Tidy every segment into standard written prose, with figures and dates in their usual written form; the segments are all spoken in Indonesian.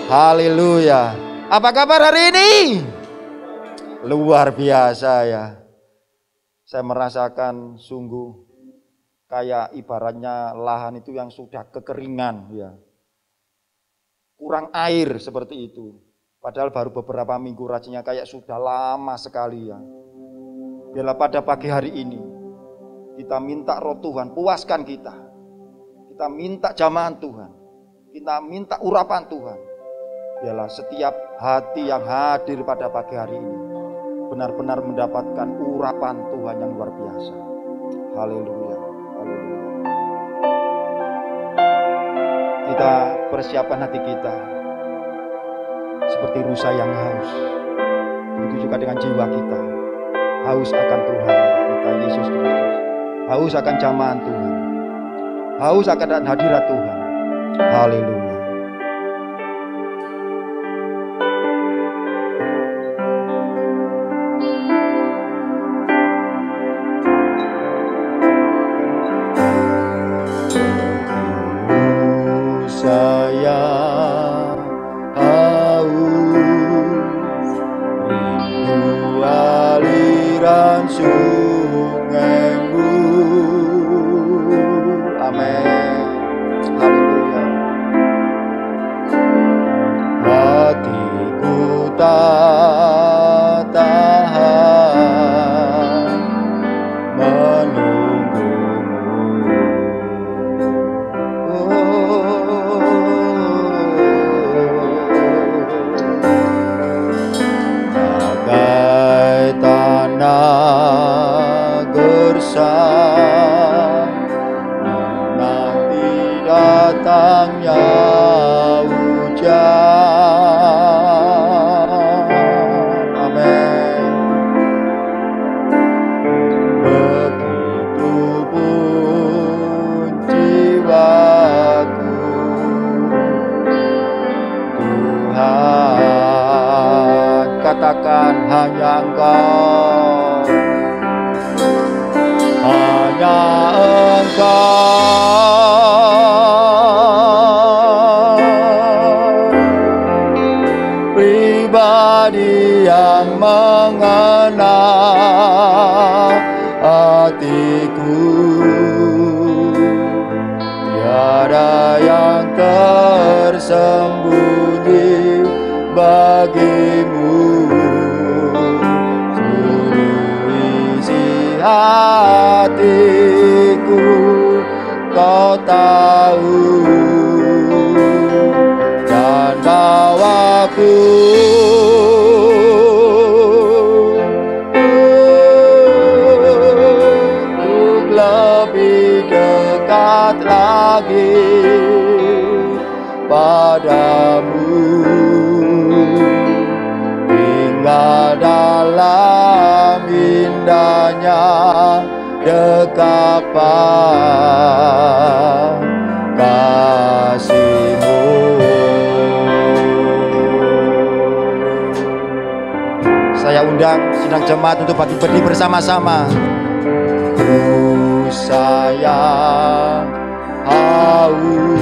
Haleluya. Apa kabar hari ini? Luar biasa ya. Saya merasakan sungguh kayak ibaratnya lahan itu yang sudah kekeringan ya. Kurang air seperti itu. Padahal baru beberapa minggu rajinnya kayak sudah lama sekali ya. Biarlah pada pagi hari ini kita minta roh Tuhan puaskan kita. Kita minta jamahan Tuhan. Kita minta urapan Tuhan. Biarlah setiap hati yang hadir pada pagi hari ini benar-benar mendapatkan urapan Tuhan yang luar biasa. Haleluya. Haleluya. Kita persiapkan hati kita seperti rusa yang haus. Begitu juga dengan jiwa kita. Haus akan Tuhan kita Yesus Kristus. Haus akan jamahan Tuhan. Haus akan hadirat Tuhan. Haleluya. Jemaat untuk berdiri bersama-sama. Saya haus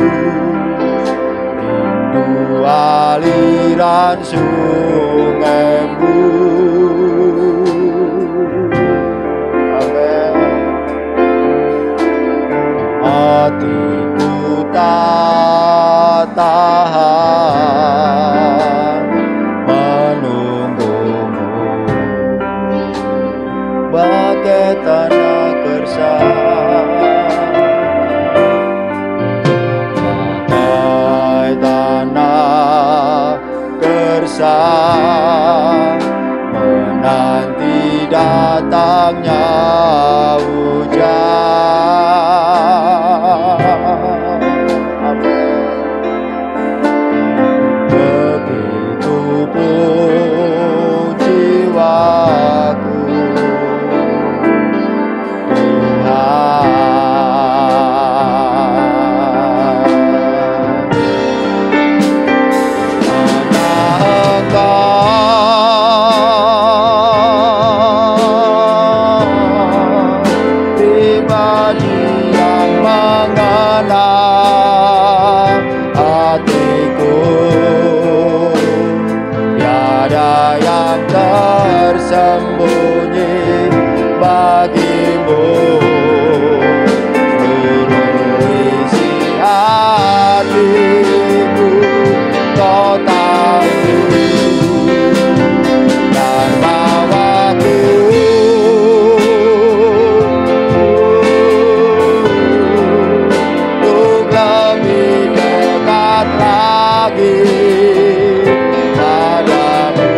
rindu aliran sungai-Mu. Amin. Hatiku tak tahan bagai tanah gersang, bagai tanah gersang, menanti datangnya hujan. tersembunyi bagimu. Seluruh isi hatiku Kau tahu, dan bawaku untuk lebih dekat lagi padamu.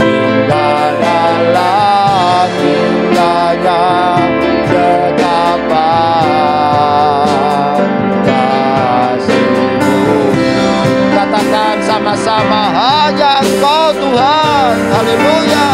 Tinggal dalam indahnya dekapan kasih-Mu. Katakan sama-sama, hanya Engkau Tuhan. Haleluya.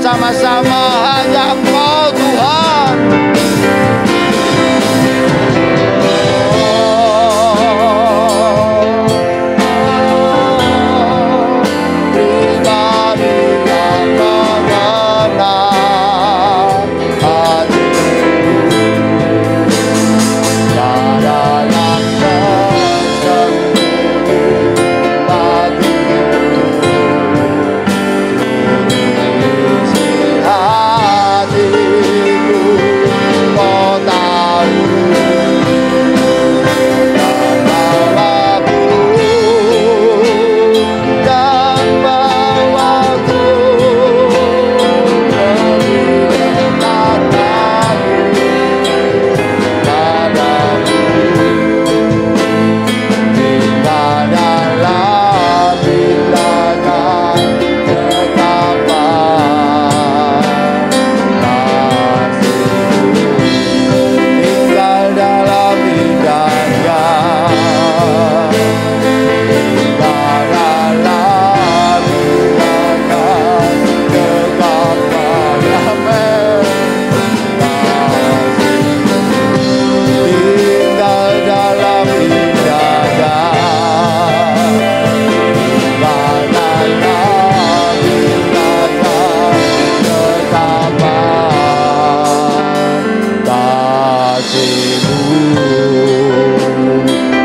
Sama-sama, hanya Engkau Tuhan. Pribadi yang mengenal hatimu, tiada yang tersembunyi bagimu.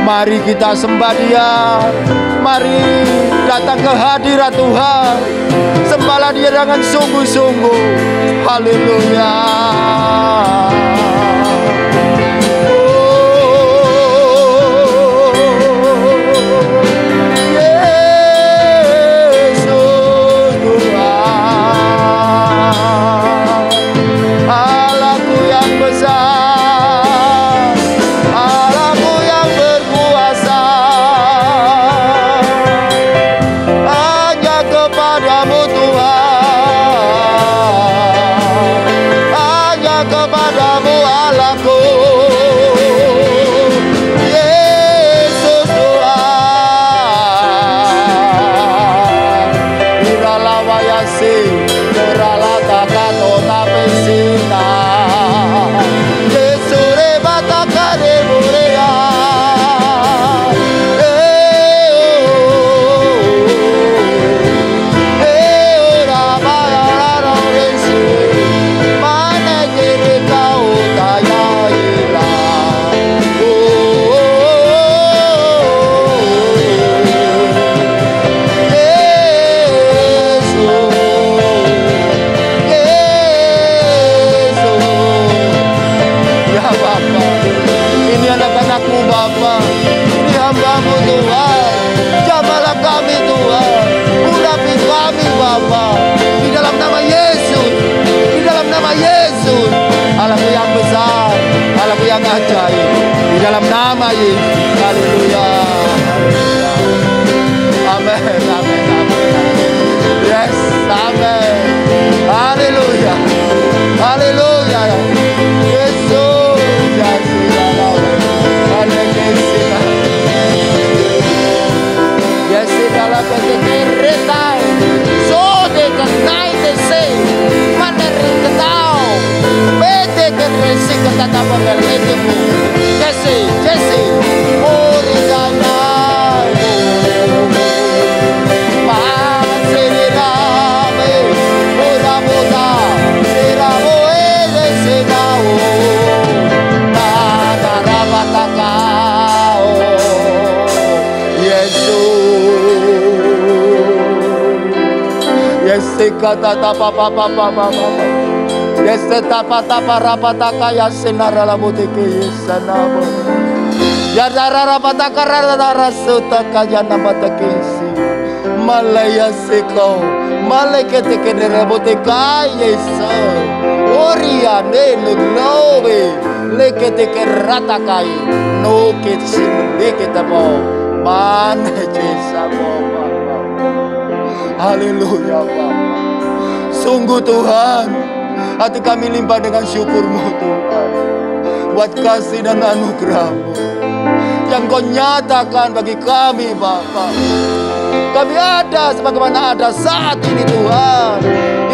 Mari kita sembah Dia. Mari datang ke hadirat Tuhan. Sembahlah Dia dengan sungguh-sungguh. Haleluya. Kepadamu Tuhan, Bapa. Di dalam nama Yesus, di dalam nama Yesus. Allahku yang besar, Allahku yang ajaib. Di dalam nama Yesus. Haleluya. Amin, amin, amin. Yes, amin. Haleluya. Haleluya. Yesus, yes, haleluya. Yes, dalam kereta. So they can night they say, maneri ketau. Bete keresi ketata berletimu. Jesse, Jesse. Oh, ridana. Kata tapa papa papa papa. Yes tapa tapa rapataka ya senara laboteke yesanabo. Ya dara rapataka rara sutaka ya namatakesi. Malaya seko. Malekete kene raboteka yesa. Oria ne lobe. Lekete keratakai. No kitsin lekete mo. Man jesa mo. Haleluya Bapa. Sungguh Tuhan, hati kami limpah dengan syukur-Mu Tuhan. Buat kasih dan anugerah-Mu yang Kau nyatakan bagi kami Bapa. Kami ada sebagaimana ada saat ini Tuhan.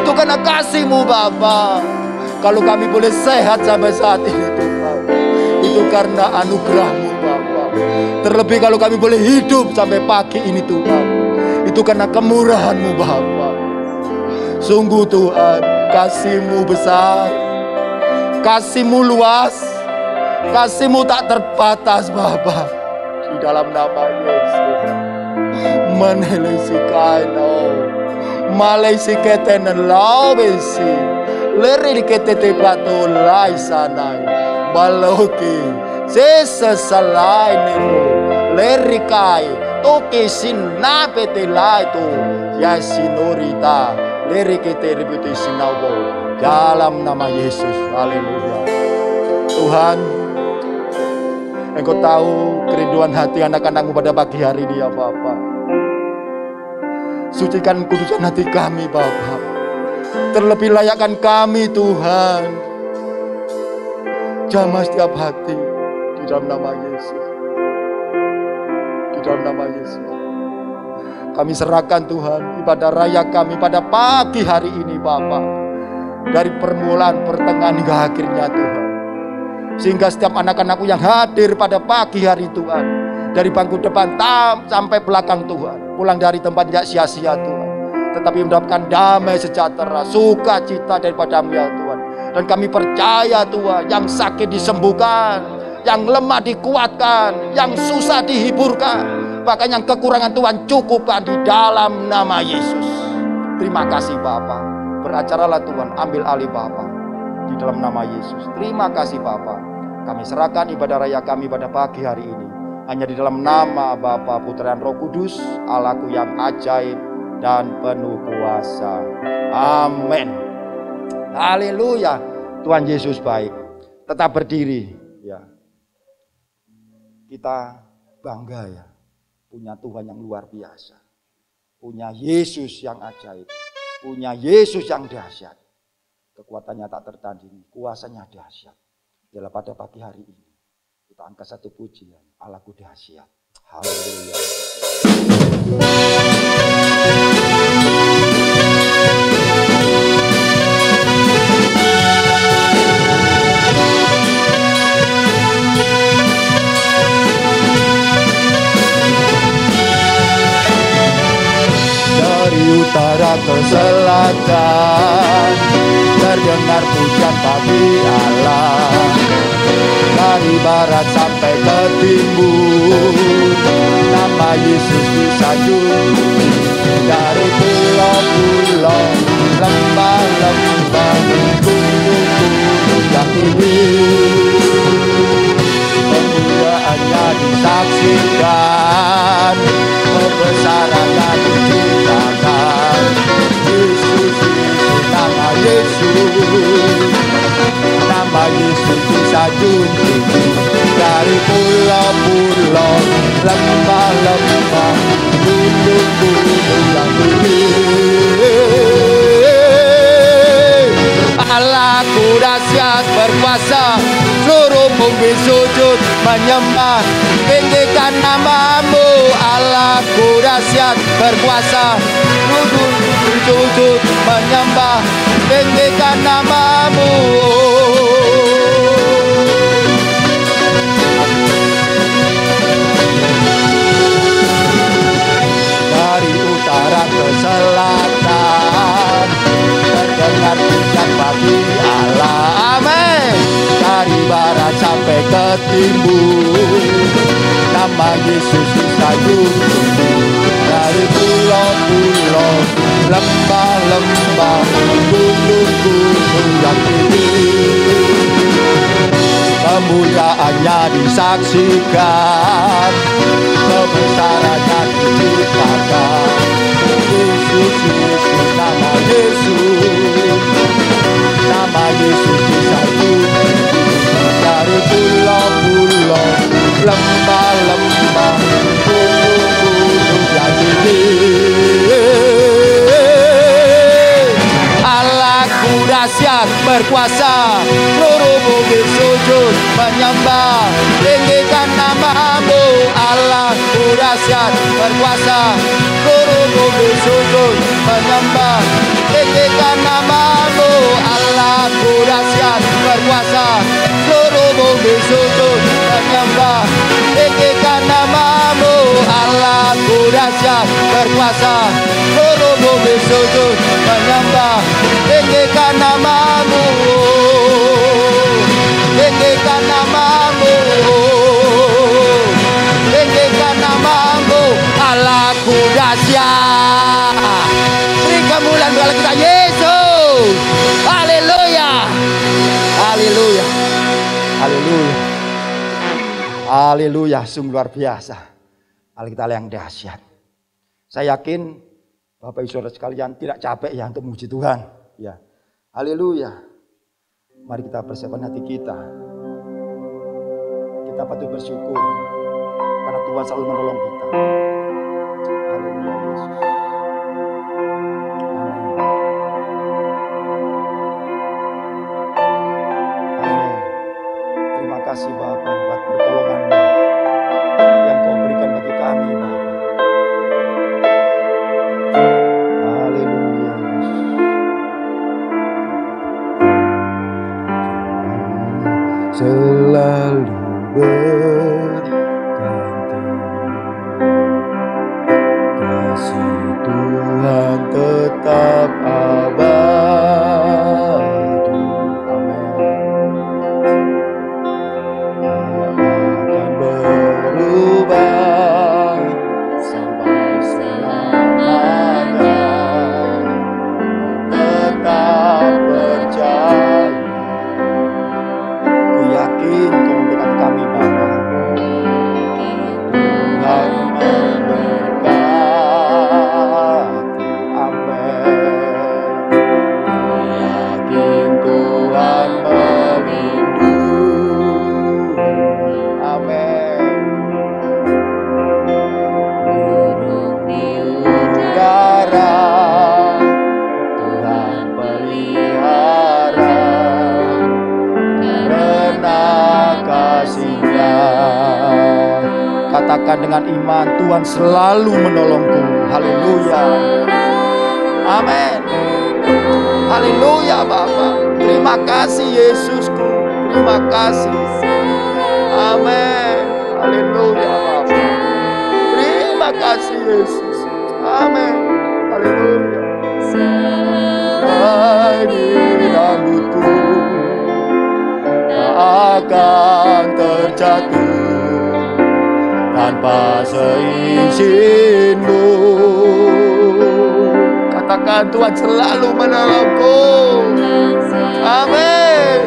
Itu karena kasih-Mu Bapa. Kalau kami boleh sehat sampai saat ini Tuhan, itu karena anugerah-Mu Bapa. Terlebih kalau kami boleh hidup sampai pagi ini Tuhan, itu karena kemurahan-Mu Bapa. Sungguh Tuhan, kasih-Mu besar, kasih-Mu luas, kasih-Mu tak terbatas Bapa. Di dalam nama Yesus. Menelisi kaino, malesi ketenen laubesi, leri ketete plato lai sanai, baloki, sesesalai nemo, leri kai. Toke sinna pete laito ya sinorita leri kete ributi sinabo dalam nama Yesus. Haleluya. Tuhan, Engkau tahu kerinduan hati anak-anak-Mu pada pagi hari ini ya Bapa. Sucikan kudusan hati kami Bapa. Terlebih layakkan kami Tuhan. Jamah setiap hati di dalam nama Yesus. Dalam nama Yesus kami serahkan Tuhan ibadah raya kami pada pagi hari ini Bapa, dari permulaan, pertengahan hingga akhirnya Tuhan, sehingga setiap anak-anak-Mu yang hadir pada pagi hari Tuhan, dari bangku depan sampai belakang Tuhan, pulang dari tempat tidak sia-sia Tuhan, tetapi mendapatkan damai sejahtera, sukacita daripada-Mu ya Tuhan. Dan kami percaya Tuhan, yang sakit disembuhkan, yang lemah dikuatkan, yang susah dihiburkan, bahkan yang kekurangan Tuhan cukupkan di dalam nama Yesus. Terima kasih Bapa. Beracaralah Tuhan, ambil alih Bapa di dalam nama Yesus. Terima kasih Bapa. Kami serahkan ibadah raya kami pada pagi hari ini hanya di dalam nama Bapa, Putra dan Roh Kudus, Allahku yang ajaib dan penuh kuasa. Amin. Haleluya. Tuhan Yesus baik. Tetap berdiri ya. Kita bangga ya, punya Tuhan yang luar biasa, punya Yesus yang ajaib, punya Yesus yang dahsyat. Kekuatannya tak tertandingi, kuasanya dahsyat. Dalam pada pagi hari ini kita angkat satu pujian, Allahku dahsyat. Haleluya. Dari utara ke selatan terdengar pujian bagi Allah. Dari barat sampai ke timur nama Yesus disanjung. Dari pulau-pulau, lembah-lembah, gunung-gunung yang tinggi, kemuliaannya disaksikan, kebesarannya diceritakan. Yesus disanjung tinggi, dari pulau-pulau, lembah-lembah, gunung-gunung yang tinggi. Allahku dahsyat berkuasa, seluruh bumi sujud menyembah, tinggikan namamu. Allahku dahsyat berkuasa, seluruh bumi sujud menyembah, tinggikan namamu. Dari utara ke selatan, terdengar pujian bagi Allah. Amin. Dari barat sampai ke timur, nama Yesus disanjung. Dari pulau-pulau, lembah-lembah, gunung-gunung yang tinggi, kemuliaannya disaksikan, kebesarannya diceritakan. Yesus, Yesus, nama Yesus, nama Yesus disanjung. Dari pulau-pulau, lembah-lembah, gunung-gunung yang tinggi, Allahku dahsyat berkuasa, seluruh bumi sujud menyembah, tinggikan namamu. Allahku dahsyat berkuasa, seluruh bumi sujud menyembah, tinggikan namamu. Allahku dahsyat berkuasa, seluruh bumi sujud menyembah, tinggikan namamu. Allahku dahsyat berkuasa, seluruh bumi sujud menyembah, tinggikan namamu, tinggikan namamu, tinggikan namamu. Allahku dahsyat. Beri kemuliaan kepada kita Yesus. Haleluya, haleluya, haleluya, haleluya. Sungguh luar biasa, Allah kita yang dahsyat. Saya yakin Bapak Ibu Saudara sekalian tidak capek ya untuk memuji Tuhan. Ya, haleluya. Mari kita persiapkan hati kita. Kita patut bersyukur karena Tuhan selalu menolong kita. Haleluya Yesus. Amin. Terima kasih Bapa buat pertolongan-Mu yang Kau berikan bagi kami Bapa. Haleluya Yesus. Selalu berganti, kasih Tuhan tetap abadi. Amin. Akan berubah sampai selamanya, tetap percaya. Ku yakin Kau mendekat kami Bapa. Tuhan memberkati. Amin. Ku yakin Tuhan melindungi. Amin. Gunung di udara Tuhan pelihara, karena kasih-Nya. Katakan dengan iman, Tuhan selalu menolongku. Haleluya. Amin. Haleluya Bapa. Terima kasih Yesusku. Terima kasih. Amin. Haleluya Bapa. Terima kasih Yesus. Amin. Haleluya. Di rambutku tak akan terjatuh tanpa seizin-Mu. Katakan Tuhan selalu menolongku. Amin.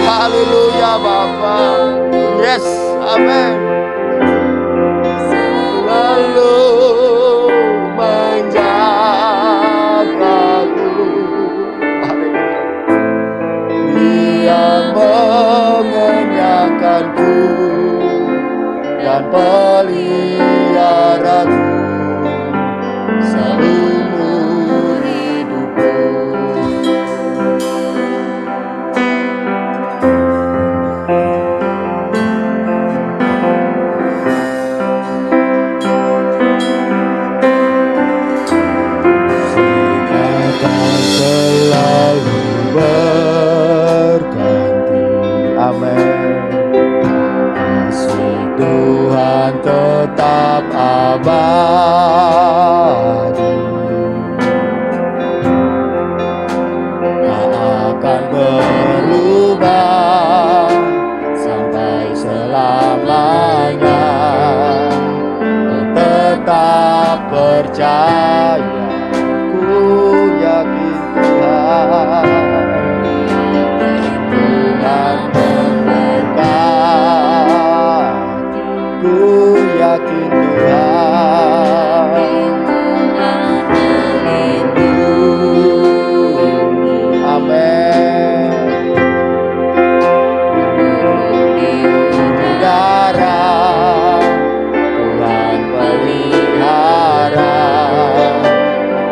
Haleluya Bapa. Yes. Amin. Selalu menjagaku. Haleluya. Dia dan peliharaku seumur hidupku. Selalu berganti, amin. Kasih Tuhan tetap abadi, tak akan berubah sampai selamanya. Ku tetap percaya, yakin Tuhan memberkati, ku yakin Tuhan melindungi, amin. Udara Tuhan pelihara,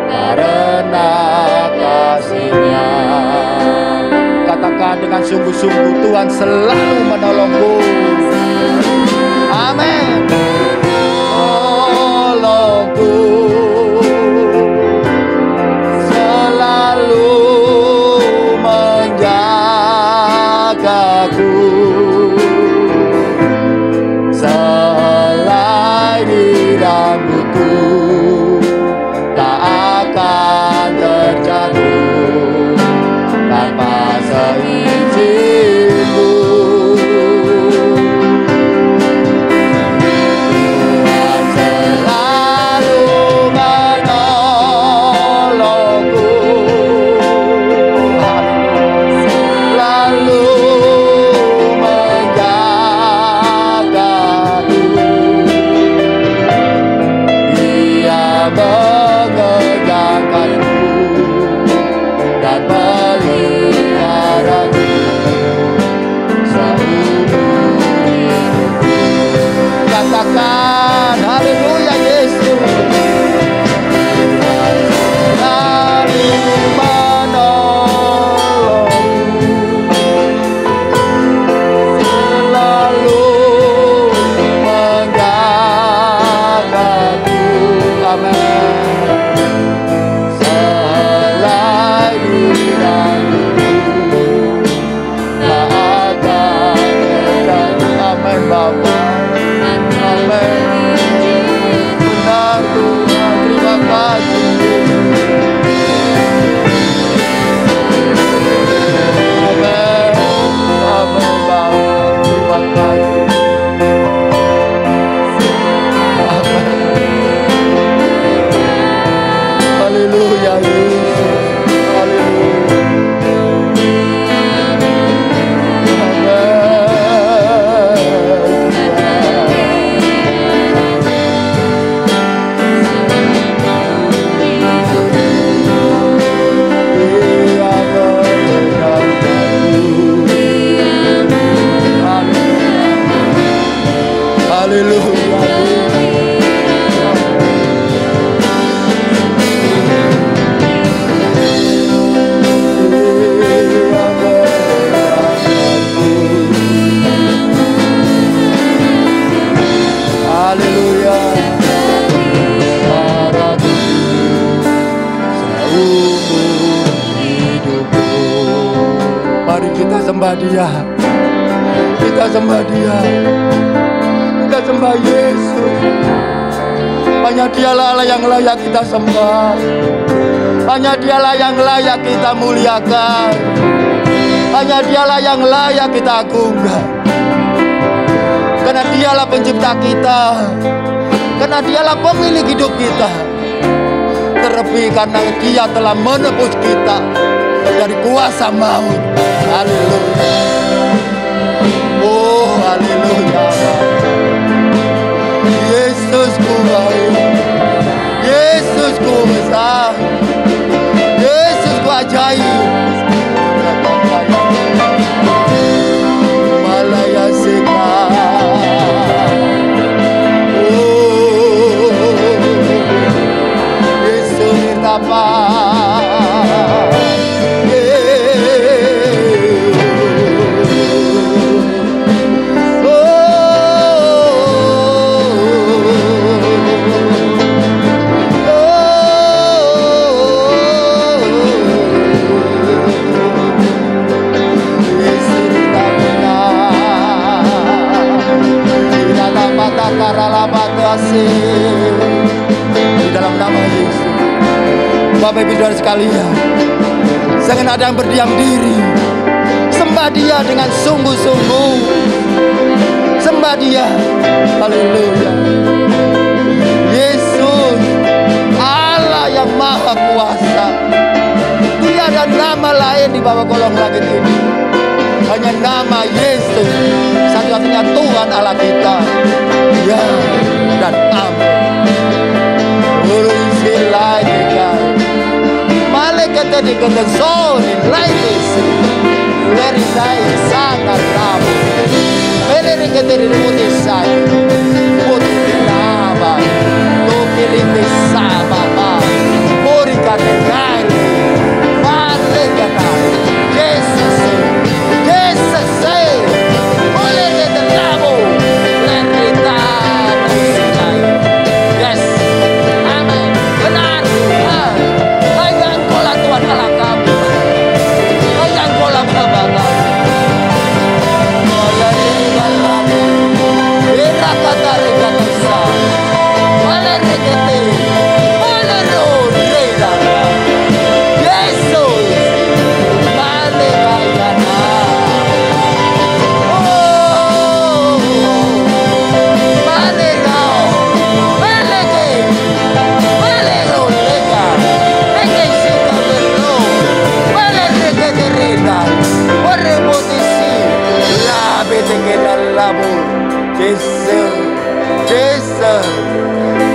karena kasih-Nya. Katakan dengan sungguh-sungguh, Tuhan selalu menolongku, amin. Tolongku, selalu menjagaku, selai di rambutku tak akan terjatuh tanpa seizinku. Tuhan selalu menolongku, selalu menjagaku. Dia menegakkanku dan meliharaku seumur hidupku. Katakan haleluya Yesus. Selalu menolongku, selalu menjagaku, amin. Selai di rambutku tak akan terjatuh, amin Bapa, amin. Benar Tuhan, terima kasih. Amin, amin Bapa, terima kasih. Haleluya Yesus, haleluya. sembah Dia, kita sembah Dia, kita sembah Yesus. Hanya Dialah Allah yang layak kita sembah, hanya Dialah yang layak kita muliakan, hanya Dialah yang layak kita agungkan. Karena Dialah pencipta kita, karena Dialah pemilik hidup kita. Terlebih karena Dia telah menebus kita dari kuasa maut. Haleluya. Oh haleluya. Yesus ku baik, Yesus ku besar, Yesus ku ajaib. Malaya Seka Di dalam nama Yesus. Bapak Ibu Saudara sekalian, jangan ada yang berdiam diri. Sembah Dia dengan sungguh-sungguh. Sembah Dia. Haleluya. Yesus, Allah yang maha kuasa. Tiada nama lain di bawah kolong langit ini. Hanya nama Yesus, satu-satunya Tuhan Allah kita. Ya dan amin. Urusi lagi kan. Malaikat di zone ladies. Dari saya sangat rabu. Dari keteri putih saya. Putih nama. Tukiliti sama ma. Muri kata kali. Malaikat Yesus. Yesus say. Oleh kita rabu. Lerita nusinai. Yes. Amin. Benar. Hanya Engkaulah Tuhan Allah kami. Hanya Engkaulah Bapa kami.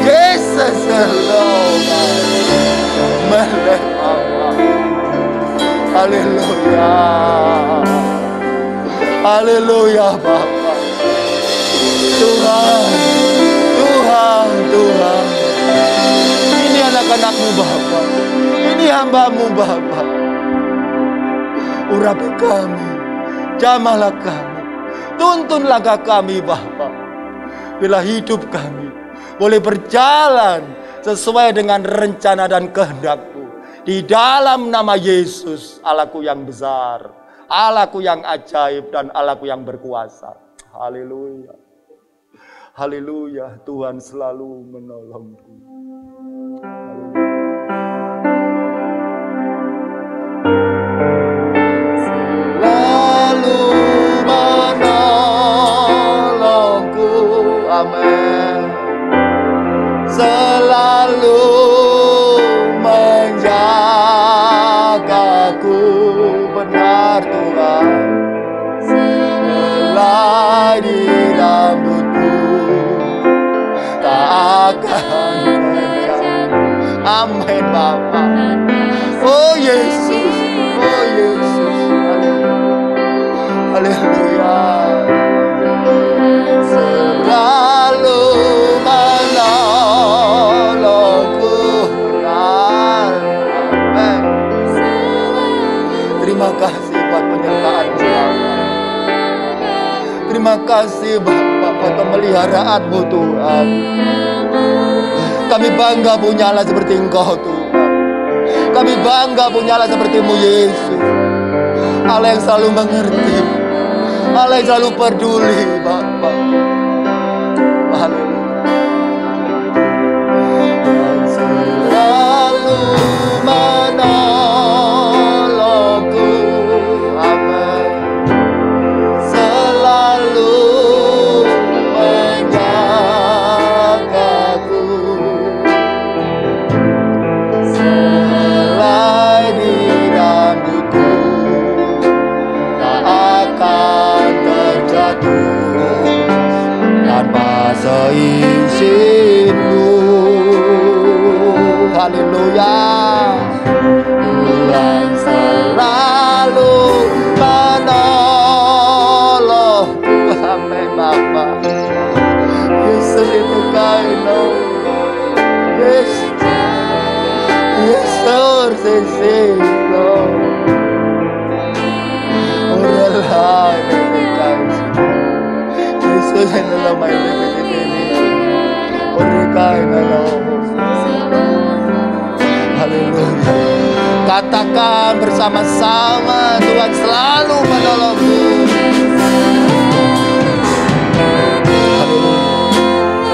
Jesus alone. Haleluya. Haleluya Bapa. Tuhan, Tuhan, Tuhan. Ini anak-anakmu Bapa. Ini hamba-Mu Bapa. Urapi kami, jamahlah kami, tuntun langkah kami Bapa. Bila hidup kami boleh berjalan sesuai dengan rencana dan kehendak-Mu. Di dalam nama Yesus, Allahku yang besar, Allahku yang ajaib, dan Allahku yang berkuasa. Haleluya. Haleluya, Tuhan selalu menolongku. Selalu menolongku. Amin. Selalu menjagaku, benar Tuhan. Selai di rambutku tak akan kencang. Amin Bapa. Oh Yesus, oh Yesus. Haleluya. Selalu menolongku. Amin. Terima kasih buat penyertaan Tuhan. Terima kasih Bapa buat pemeliharaan-Mu Tuhan. Kami bangga punya Allah seperti Engkau Tuhan. Kami bangga punya Allah seperti-Mu Yesus. Allah yang selalu mengerti, Allah yang selalu peduli Bapa. Haleluya. Selalu menolongku. Amin. Selalu menjagaku. Selai di rambutku tak akan terjatuh tanpa seizin-Mu. Haleluya. Tuhan selalu menolong. Amin Bapa. Yesus itu kaino. Yesus. Yesus sesilo. Oralai bekas. Yesus yang dalam hidup ini. Oralai dalam. Haleluya. Katakan bersama-sama, Tuhan selalu menolongku. Haleluya.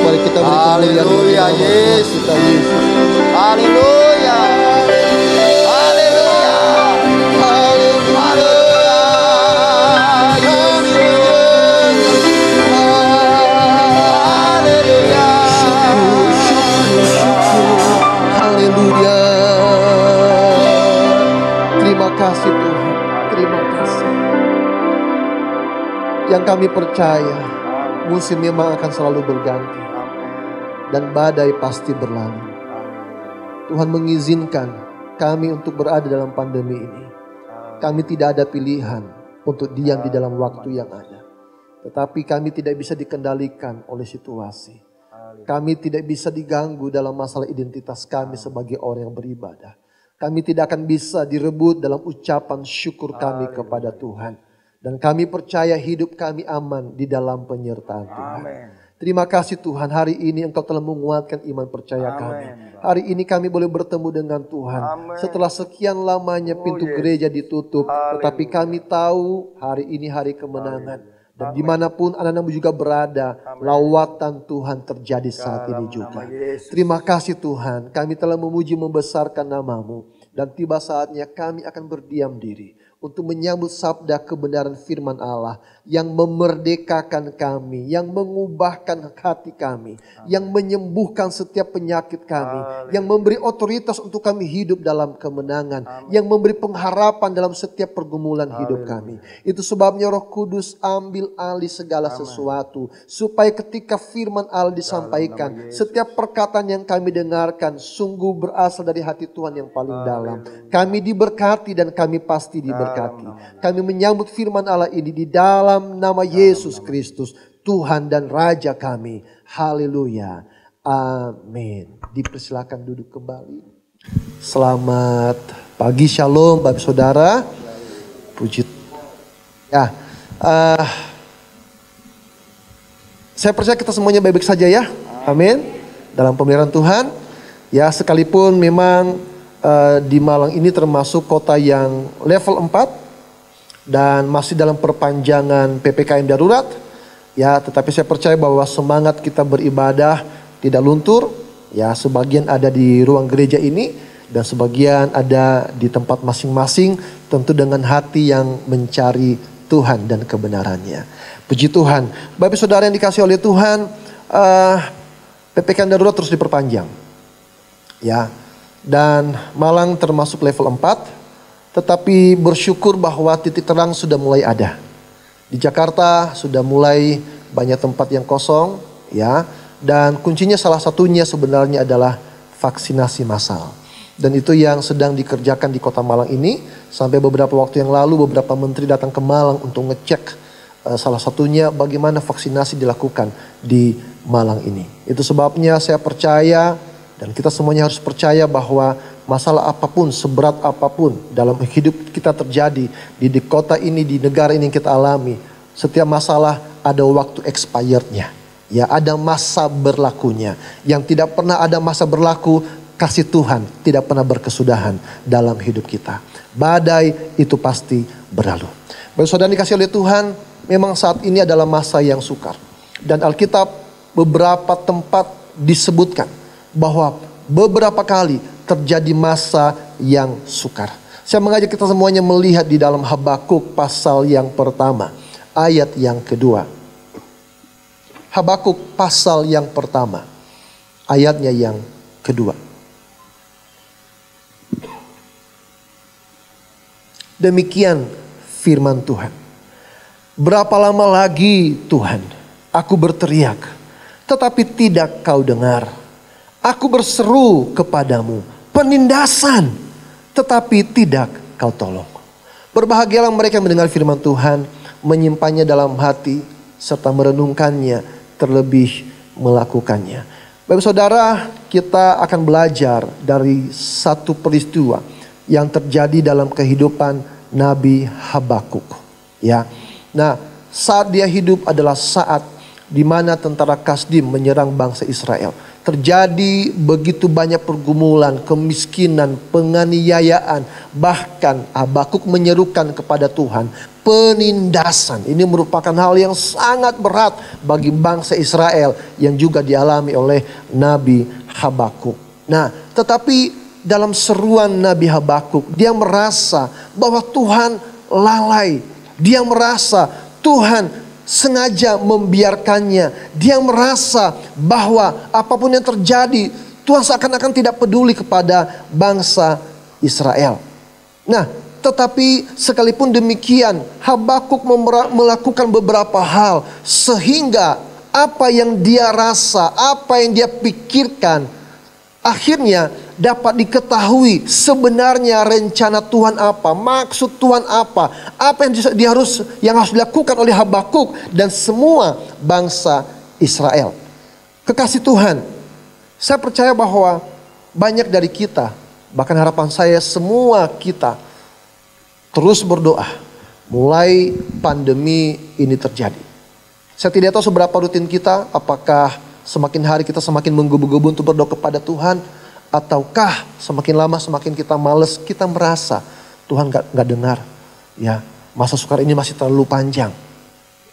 Mari kita berikan Haleluya, Yesus. Haleluya. Haleluya. Haleluya. Terima kasih Tuhan. Terima kasih. Yang kami percaya, musim memang akan selalu berganti. Dan badai pasti berlalu. Tuhan mengizinkan kami untuk berada dalam pandemi ini. Kami tidak ada pilihan untuk diam di dalam waktu yang ada. Tetapi kami tidak bisa dikendalikan oleh situasi. Kami tidak bisa diganggu dalam masalah identitas kami sebagai orang yang beribadah. Kami tidak akan bisa direbut dalam ucapan syukur kami kepada Tuhan. Dan kami percaya hidup kami aman di dalam penyertaan Tuhan. Terima kasih Tuhan, hari ini Engkau telah menguatkan iman percaya kami. Hari ini kami boleh bertemu dengan Tuhan. Setelah sekian lamanya pintu gereja ditutup. Tetapi kami tahu hari ini hari kemenangan. Dan dimanapun anak-anakmu juga berada, lawatan Tuhan terjadi saat ini juga. Terima kasih Tuhan, kami telah memuji membesarkan nama-Mu. Dan tiba saatnya kami akan berdiam diri untuk menyambut sabda kebenaran firman Allah yang memerdekakan kami, yang mengubahkan hati kami, yang menyembuhkan setiap penyakit kami, yang memberi otoritas untuk kami hidup dalam kemenangan, yang memberi pengharapan dalam setiap pergumulan hidup kami. Itu sebabnya Roh Kudus ambil alih segala sesuatu, supaya ketika firman Allah disampaikan, setiap perkataan yang kami dengarkan sungguh berasal dari hati Tuhan yang paling dalam. Kami diberkati dan kami pasti diberkati. Kami menyambut firman Allah ini di dalam nama Yesus Kristus, Tuhan dan Raja kami. Haleluya. Amin. Dipersilakan duduk kembali. Selamat pagi, shalom Bapak Saudara. Puji. Ya, saya percaya kita semuanya baik-baik saja ya. Amin. Dalam pemeliharaan Tuhan. Ya, sekalipun memang di Malang ini termasuk kota yang level 4 dan masih dalam perpanjangan PPKM darurat. Ya, tetapi saya percaya bahwa semangat kita beribadah tidak luntur. Ya, sebagian ada di ruang gereja ini dan sebagian ada di tempat masing-masing, tentu dengan hati yang mencari Tuhan dan kebenarannya. Puji Tuhan. Bapak Saudara yang dikasihi oleh Tuhan, PPKM darurat terus diperpanjang. Ya. Dan Malang termasuk level 4, tetapi bersyukur bahwa titik terang sudah mulai ada. Di Jakarta sudah mulai banyak tempat yang kosong, ya. Dan kuncinya salah satunya sebenarnya adalah vaksinasi massal. Dan itu yang sedang dikerjakan di Kota Malang ini. Sampai beberapa waktu yang lalu beberapa menteri datang ke Malang untuk ngecek salah satunya bagaimana vaksinasi dilakukan di Malang ini. Itu sebabnya saya percaya dan kita semuanya harus percaya bahwa masalah apapun, seberat apapun dalam hidup kita terjadi di kota ini, di negara ini yang kita alami. Setiap masalah ada waktu expirednya. Ya, ada masa berlakunya. Yang tidak pernah ada masa berlaku, kasih Tuhan tidak pernah berkesudahan dalam hidup kita. Badai itu pasti berlalu. Bapak Saudara dikasih oleh Tuhan, memang saat ini adalah masa yang sukar. Dan Alkitab beberapa tempat disebutkan bahwa beberapa kali terjadi masa yang sukar. Saya mengajak kita semuanya melihat di dalam Habakuk pasal yang pertama, ayat yang kedua. Habakuk pasal yang pertama, ayatnya yang kedua. Demikian firman Tuhan. Berapa lama lagi Tuhan, aku berteriak, tetapi tidak kau dengar. Aku berseru kepadamu, penindasan, tetapi tidak kau tolong. Berbahagialah mereka yang mendengar firman Tuhan, menyimpannya dalam hati, serta merenungkannya, terlebih melakukannya. Bapak Saudara, kita akan belajar dari satu peristiwa yang terjadi dalam kehidupan Nabi Habakuk. Ya, nah saat dia hidup adalah saat di mana tentara Kasdim menyerang bangsa Israel. Terjadi begitu banyak pergumulan, kemiskinan, penganiayaan. Bahkan Habakuk menyerukan kepada Tuhan, penindasan. Ini merupakan hal yang sangat berat bagi bangsa Israel yang juga dialami oleh Nabi Habakuk. Nah, tetapi dalam seruan Nabi Habakuk, dia merasa bahwa Tuhan lalai. Dia merasa Tuhan sengaja membiarkannya. Dia merasa bahwa apapun yang terjadi, Tuhan seakan-akan tidak peduli kepada bangsa Israel. Nah, tetapi sekalipun demikian, Habakuk melakukan beberapa hal sehingga apa yang dia rasa, apa yang dia pikirkan, akhirnya dapat diketahui sebenarnya rencana Tuhan apa, maksud Tuhan apa yang harus dilakukan oleh Habakuk dan semua bangsa Israel. Kekasih Tuhan, saya percaya bahwa banyak dari kita, bahkan harapan saya semua kita terus berdoa mulai pandemi ini terjadi. Saya tidak tahu seberapa rutin kita, apakah semakin hari kita semakin menggebu-gebu untuk berdoa kepada Tuhan, ataukah semakin lama semakin kita malas, kita merasa Tuhan gak dengar. Ya, masa sukar ini masih terlalu panjang.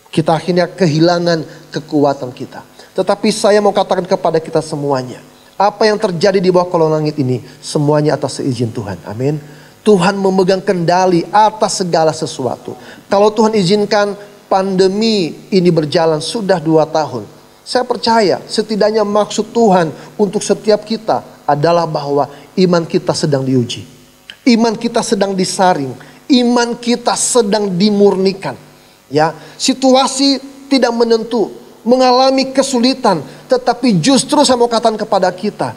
Kita akhirnya kehilangan kekuatan kita. Tetapi saya mau katakan kepada kita semuanya, apa yang terjadi di bawah kolong langit ini semuanya atas seizin Tuhan. Amin. Tuhan memegang kendali atas segala sesuatu. Kalau Tuhan izinkan pandemi ini berjalan sudah 2 tahun, saya percaya setidaknya maksud Tuhan untuk setiap kita adalah bahwa iman kita sedang diuji. Iman kita sedang disaring. Iman kita sedang dimurnikan. Ya, situasi tidak menentu, mengalami kesulitan, tetapi justru saya mau katakan kepada kita,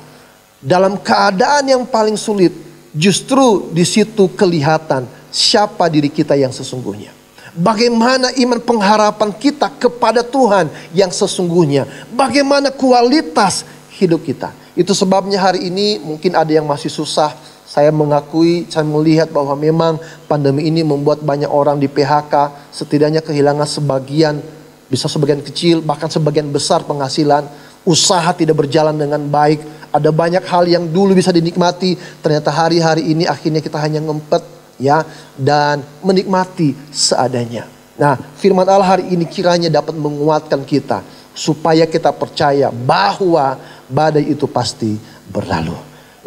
dalam keadaan yang paling sulit, justru di situ kelihatan siapa diri kita yang sesungguhnya. Bagaimana iman pengharapan kita kepada Tuhan yang sesungguhnya. Bagaimana kualitas hidup kita. Itu sebabnya hari ini mungkin ada yang masih susah. Saya mengakui, saya melihat bahwa memang pandemi ini membuat banyak orang di PHK. Setidaknya kehilangan sebagian, bisa sebagian kecil, bahkan sebagian besar penghasilan. Usaha tidak berjalan dengan baik. Ada banyak hal yang dulu bisa dinikmati, ternyata hari-hari ini akhirnya kita hanya ngempet, ya, dan menikmati seadanya. Nah, firman Allah hari ini kiranya dapat menguatkan kita supaya kita percaya bahwa badai itu pasti berlalu.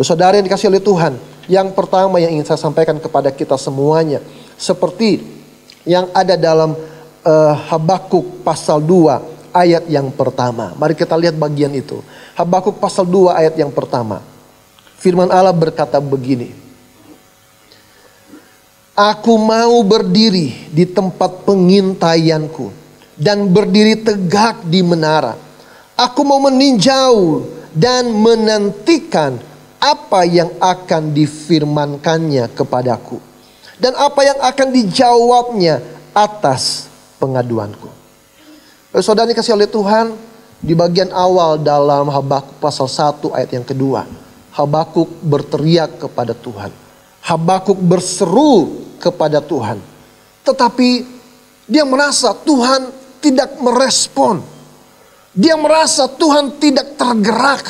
Saudara yang dikasihi oleh Tuhan, yang pertama yang ingin saya sampaikan kepada kita semuanya, seperti yang ada dalam Habakuk pasal 2 ayat yang pertama. Mari kita lihat bagian itu. Habakuk pasal 2 ayat yang pertama. Firman Allah berkata begini. Aku mau berdiri di tempat pengintaianku dan berdiri tegak di menara. Aku mau meninjau dan menantikan apa yang akan difirmankannya kepadaku. Dan apa yang akan dijawabnya atas pengaduanku. Saudara dikasihi oleh Tuhan, di bagian awal dalam Habakuk pasal 1 ayat yang kedua, Habakuk berteriak kepada Tuhan. Habakuk berseru kepada Tuhan. Tetapi dia merasa Tuhan tidak merespon. Dia merasa Tuhan tidak tergerak.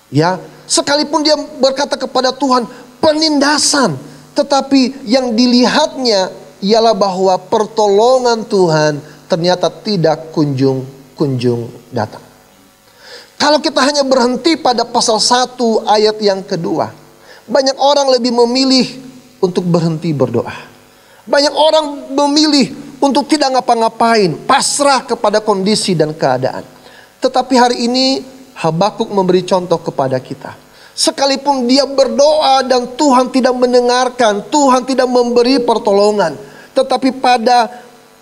Ya, sekalipun dia berkata kepada Tuhan penindasan, tetapi yang dilihatnya ialah bahwa pertolongan Tuhan ternyata tidak kunjung datang. Kalau kita hanya berhenti pada pasal 1 ayat yang kedua, banyak orang lebih memilih untuk berhenti berdoa. Banyak orang memilih untuk tidak ngapa-ngapain, pasrah kepada kondisi dan keadaan. Tetapi hari ini Habakuk memberi contoh kepada kita. Sekalipun dia berdoa dan Tuhan tidak mendengarkan, Tuhan tidak memberi pertolongan. Tetapi pada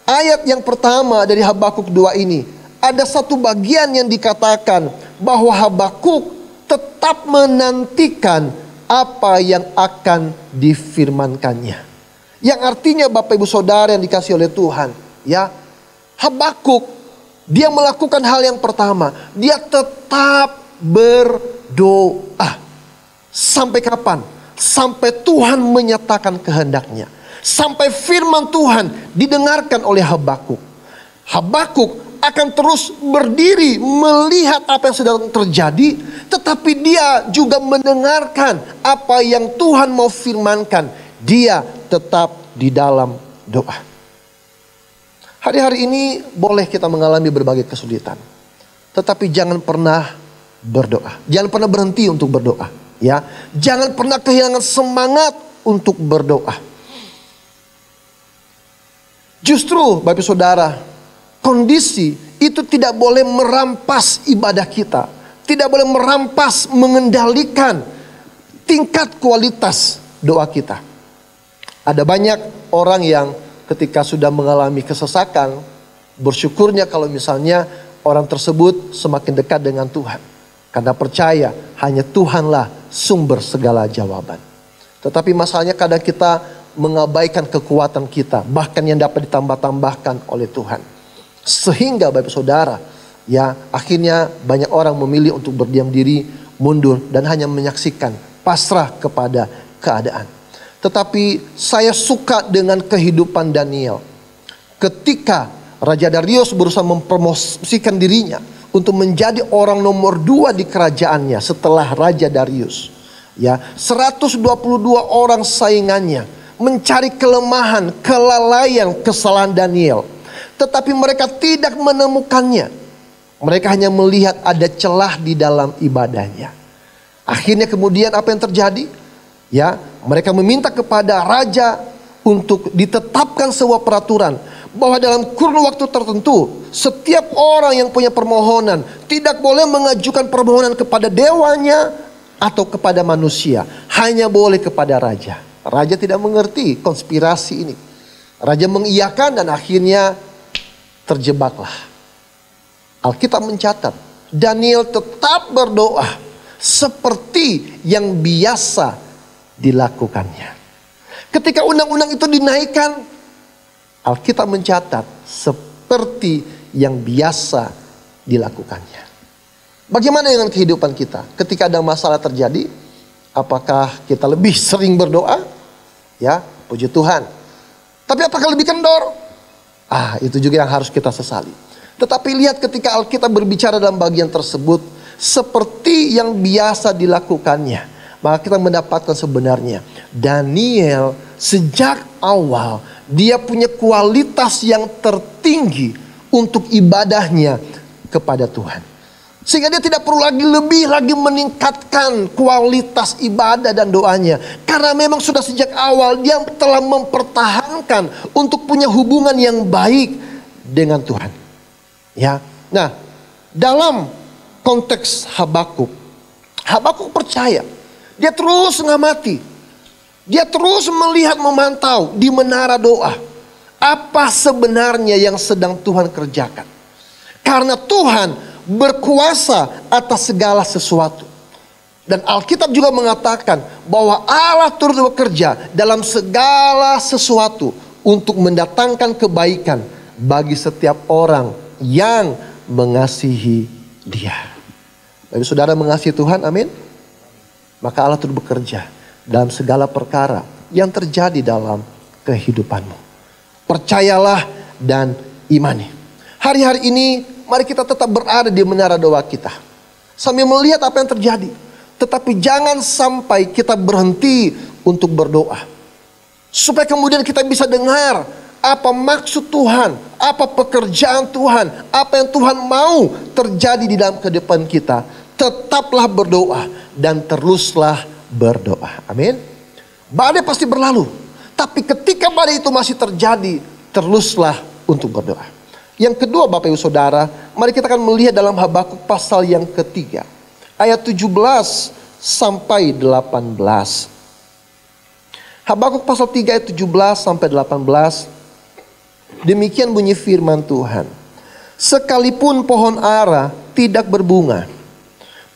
ayat yang pertama dari Habakuk 2 ini, ada satu bagian yang dikatakan bahwa Habakuk tetap menantikan apa yang akan difirmankannya. Yang artinya Bapak Ibu Saudara yang dikasihi oleh Tuhan, ya, Habakuk dia melakukan hal yang pertama, dia tetap berdoa. Sampai kapan? Sampai Tuhan menyatakan kehendaknya. Sampai firman Tuhan didengarkan oleh Habakuk. Habakuk akan terus berdiri melihat apa yang sedang terjadi, tetapi dia juga mendengarkan apa yang Tuhan mau firmankan. Dia tetap di dalam doa. Hari-hari ini boleh kita mengalami berbagai kesulitan. Tetapi jangan pernah berdoa. Jangan pernah berhenti untuk berdoa. Ya, jangan pernah kehilangan semangat untuk berdoa. Justru Bapak Saudara, kondisi itu tidak boleh merampas ibadah kita. Tidak boleh merampas, mengendalikan tingkat kualitas doa kita. Ada banyak orang yang ketika sudah mengalami kesesakan, bersyukurnya kalau misalnya orang tersebut semakin dekat dengan Tuhan. Karena percaya hanya Tuhanlah sumber segala jawaban. Tetapi masalahnya kadang kita mengabaikan kekuatan kita, bahkan yang dapat ditambah-tambahkan oleh Tuhan. Sehingga Bapak Saudara, ya akhirnya banyak orang memilih untuk berdiam diri, mundur dan hanya menyaksikan, pasrah kepada keadaan. Tetapi saya suka dengan kehidupan Daniel. Ketika Raja Darius berusaha mempromosikan dirinya untuk menjadi orang nomor 2 di kerajaannya setelah Raja Darius. Ya, 122 orang saingannya mencari kelemahan, kelalaian, kesalahan Daniel. Tetapi mereka tidak menemukannya. Mereka hanya melihat ada celah di dalam ibadahnya. Akhirnya kemudian apa yang terjadi? Ya, mereka meminta kepada raja untuk ditetapkan sebuah peraturan bahwa dalam kurun waktu tertentu setiap orang yang punya permohonan tidak boleh mengajukan permohonan kepada dewanya atau kepada manusia, hanya boleh kepada raja. Raja tidak mengerti konspirasi ini. Raja mengiyakan dan akhirnya terjebaklah. Alkitab mencatat Daniel tetap berdoa seperti yang biasa dilakukannya. Ketika undang-undang itu dinaikkan, Alkitab mencatat seperti yang biasa dilakukannya. Bagaimana dengan kehidupan kita? Ketika ada masalah terjadi, apakah kita lebih sering berdoa? Ya, puji Tuhan. Tapi apakah lebih kendor? Itu juga yang harus kita sesali. Tetapi lihat ketika Alkitab berbicara dalam bagian tersebut, seperti yang biasa dilakukannya, maka kita mendapatkan sebenarnya Daniel sejak awal dia punya kualitas yang tertinggi untuk ibadahnya kepada Tuhan. Sehingga dia tidak perlu lebih lagi meningkatkan kualitas ibadah dan doanya. Karena memang sudah sejak awal dia telah mempertahankan untuk punya hubungan yang baik dengan Tuhan. Ya, nah dalam konteks Habakuk percaya. Dia terus mengamati. Dia terus melihat, memantau di menara doa. Apa sebenarnya yang sedang Tuhan kerjakan. Karena Tuhan berkuasa atas segala sesuatu. Dan Alkitab juga mengatakan bahwa Allah turut bekerja dalam segala sesuatu untuk mendatangkan kebaikan bagi setiap orang yang mengasihi Dia. Bagi saudara mengasihi Tuhan, amin. Maka Allah turut bekerja dalam segala perkara yang terjadi dalam kehidupanmu. Percayalah dan imani. Hari-hari ini mari kita tetap berada di menara doa kita, sambil melihat apa yang terjadi. Tetapi jangan sampai kita berhenti untuk berdoa. Supaya kemudian kita bisa dengar apa maksud Tuhan, apa pekerjaan Tuhan, apa yang Tuhan mau terjadi di dalam kehidupan kita. Tetaplah berdoa dan teruslah berdoa. Amin. Badai pasti berlalu, tapi ketika badai itu masih terjadi, teruslah untuk berdoa. Yang kedua Bapak Ibu Saudara, mari kita akan melihat dalam Habakuk pasal yang ketiga, ayat 17 sampai 18. Habakuk pasal 3 ayat 17 sampai 18. Demikian bunyi firman Tuhan. Sekalipun pohon ara tidak berbunga,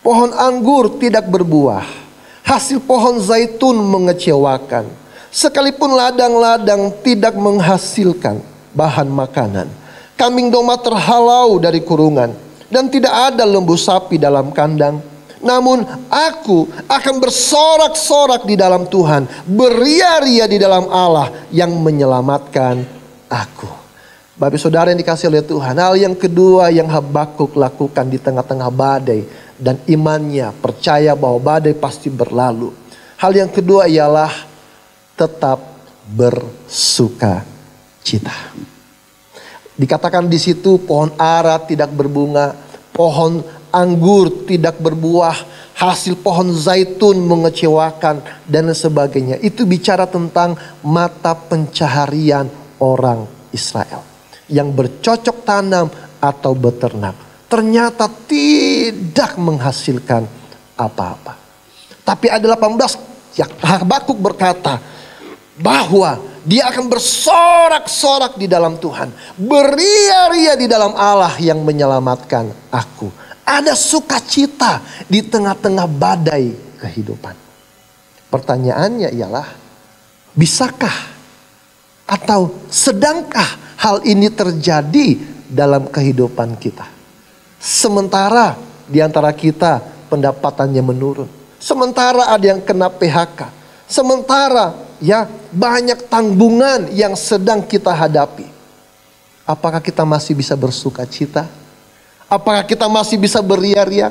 pohon anggur tidak berbuah, hasil pohon zaitun mengecewakan, sekalipun ladang-ladang tidak menghasilkan bahan makanan, kambing domba terhalau dari kurungan, dan tidak ada lembu sapi dalam kandang, namun aku akan bersorak-sorak di dalam Tuhan, beria-ria di dalam Allah yang menyelamatkan aku. Bapak saudara yang dikasihi oleh Tuhan, hal yang kedua yang Habakuk lakukan di tengah-tengah badai, dan imannya percaya bahwa badai pasti berlalu. Hal yang kedua ialah tetap bersuka cita. Dikatakan di situ pohon ara tidak berbunga, pohon anggur tidak berbuah, hasil pohon zaitun mengecewakan dan sebagainya. Itu bicara tentang mata pencaharian orang Israel yang bercocok tanam atau beternak. Ternyata tidak menghasilkan apa-apa. Tapi ayat 18 yang Habakuk berkata bahwa dia akan bersorak-sorak di dalam Tuhan, beria-ria di dalam Allah yang menyelamatkan aku. Ada sukacita di tengah-tengah badai kehidupan. Pertanyaannya ialah, bisakah atau sedangkah hal ini terjadi dalam kehidupan kita? Sementara di antara kita pendapatannya menurun. Sementara ada yang kena PHK. Sementara ya banyak tanggungan yang sedang kita hadapi. Apakah kita masih bisa bersuka cita? Apakah kita masih bisa beria-ria?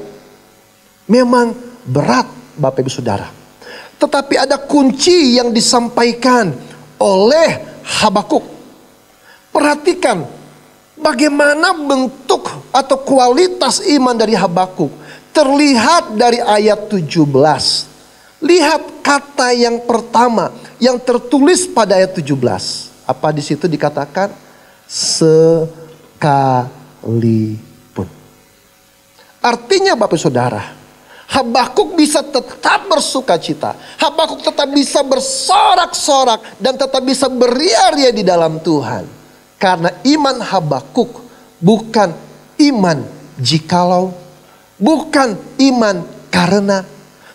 Memang berat Bapak Ibu Saudara. Tetapi ada kunci yang disampaikan oleh Habakuk. Perhatikan bagaimana bentuk atau kualitas iman dari Habakuk. Terlihat dari ayat 17. Lihat kata yang pertama yang tertulis pada ayat 17. Apa di situ dikatakan? Sekalipun. Artinya Bapak Saudara, Habakuk bisa tetap bersuka cita. Habakuk tetap bisa bersorak-sorak dan tetap bisa beria-ria di dalam Tuhan. Karena iman Habakuk bukan iman jikalau, bukan iman karena,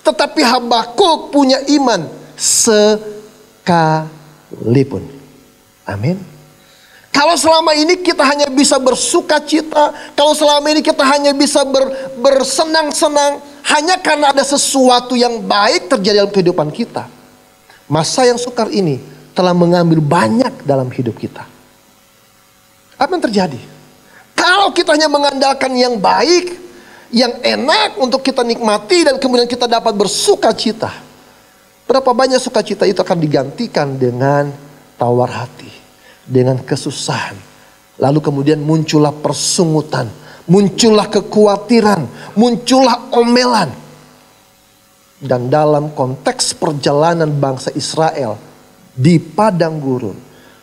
tetapi Habakuk punya iman sekalipun. Amin. Kalau selama ini kita hanya bisa bersuka cita, kalau selama ini kita hanya bisa bersenang-senang hanya karena ada sesuatu yang baik terjadi dalam kehidupan kita, masa yang sukar ini telah mengambil banyak dalam hidup kita. Apa yang terjadi? Kalau kita hanya mengandalkan yang baik, yang enak untuk kita nikmati dan kemudian kita dapat bersuka cita, berapa banyak sukacita itu akan digantikan dengan tawar hati, dengan kesusahan. Lalu kemudian muncullah persungutan, muncullah kekhawatiran, muncullah omelan. Dan dalam konteks perjalanan bangsa Israel di padang gurun,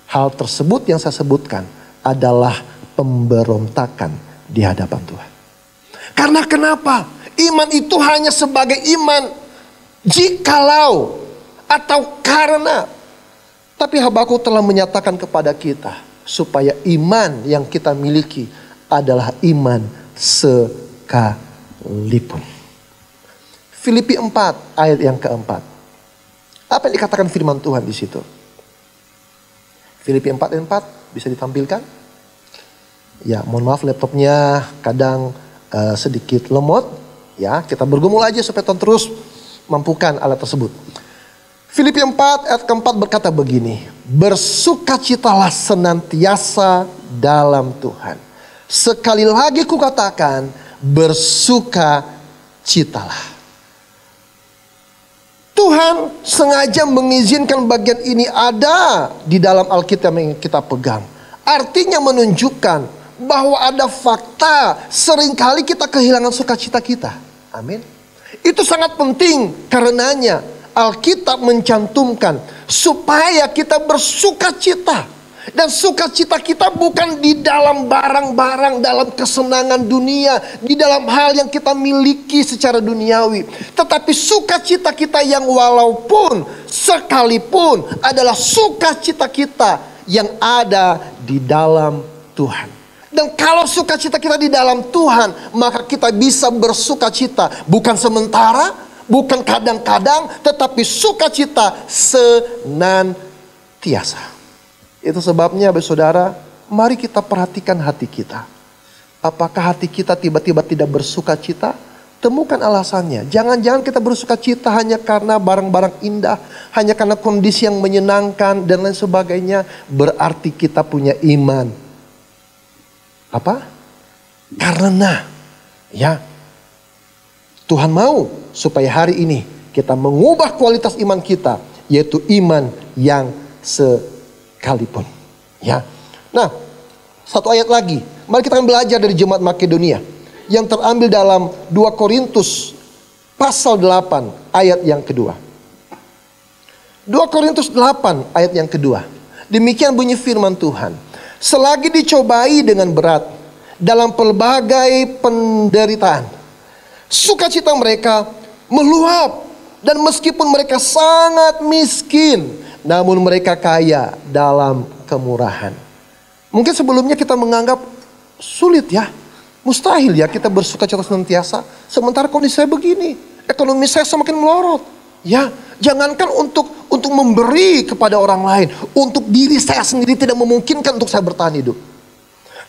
hal tersebut yang saya sebutkan adalah pemberontakan di hadapan Tuhan. Karena kenapa? Iman itu hanya sebagai iman jikalau atau karena. Tapi Habakuk telah menyatakan kepada kita supaya iman yang kita miliki adalah iman sekalipun. Filipi 4 ayat yang keempat. Apa yang dikatakan firman Tuhan di situ? Filipi 4 ayat 4 bisa ditampilkan? Ya, mohon maaf laptopnya kadang sedikit lemot. Ya, kita bergumul aja supaya Tuhan terus mampukan alat tersebut. Filipi 4 ayat keempat berkata begini. Bersukacitalah senantiasa dalam Tuhan. Sekali lagi kukatakan, bersukacitalah. Tuhan sengaja mengizinkan bagian ini ada di dalam Alkitab yang kita pegang. Artinya menunjukkan bahwa ada fakta seringkali kita kehilangan sukacita kita. Amin. Itu sangat penting karenanya Alkitab mencantumkan supaya kita bersukacita. Dan sukacita kita bukan di dalam barang-barang, dalam kesenangan dunia, di dalam hal yang kita miliki secara duniawi. Tetapi sukacita kita yang walaupun sekalipun adalah sukacita kita yang ada di dalam Tuhan. Dan kalau sukacita kita di dalam Tuhan, maka kita bisa bersukacita bukan sementara, bukan kadang-kadang, tetapi sukacita senantiasa. Itu sebabnya saudara, mari kita perhatikan hati kita. Apakah hati kita tiba-tiba tidak bersuka cita? Temukan alasannya. Jangan-jangan kita bersuka cita hanya karena barang-barang indah, hanya karena kondisi yang menyenangkan dan lain sebagainya. Berarti kita punya iman. Apa? Karena ya Tuhan mau supaya hari ini kita mengubah kualitas iman kita, yaitu iman yang sekalipun. Ya. Nah, Satu ayat lagi. Mari kita akan belajar dari jemaat Makedonia yang terambil dalam 2 Korintus pasal 8 ayat yang kedua. 2 Korintus 8 ayat yang kedua. Demikian bunyi firman Tuhan. Selagi dicobai dengan berat dalam pelbagai penderitaan, sukacita mereka meluap, dan meskipun mereka sangat miskin, namun mereka kaya dalam kemurahan. Mungkin sebelumnya kita menganggap sulit ya, mustahil ya kita bersukacita senantiasa, sementara kondisi saya begini, ekonomi saya semakin melorot. Ya, jangankan untuk memberi kepada orang lain, untuk diri saya sendiri tidak memungkinkan untuk saya bertahan hidup.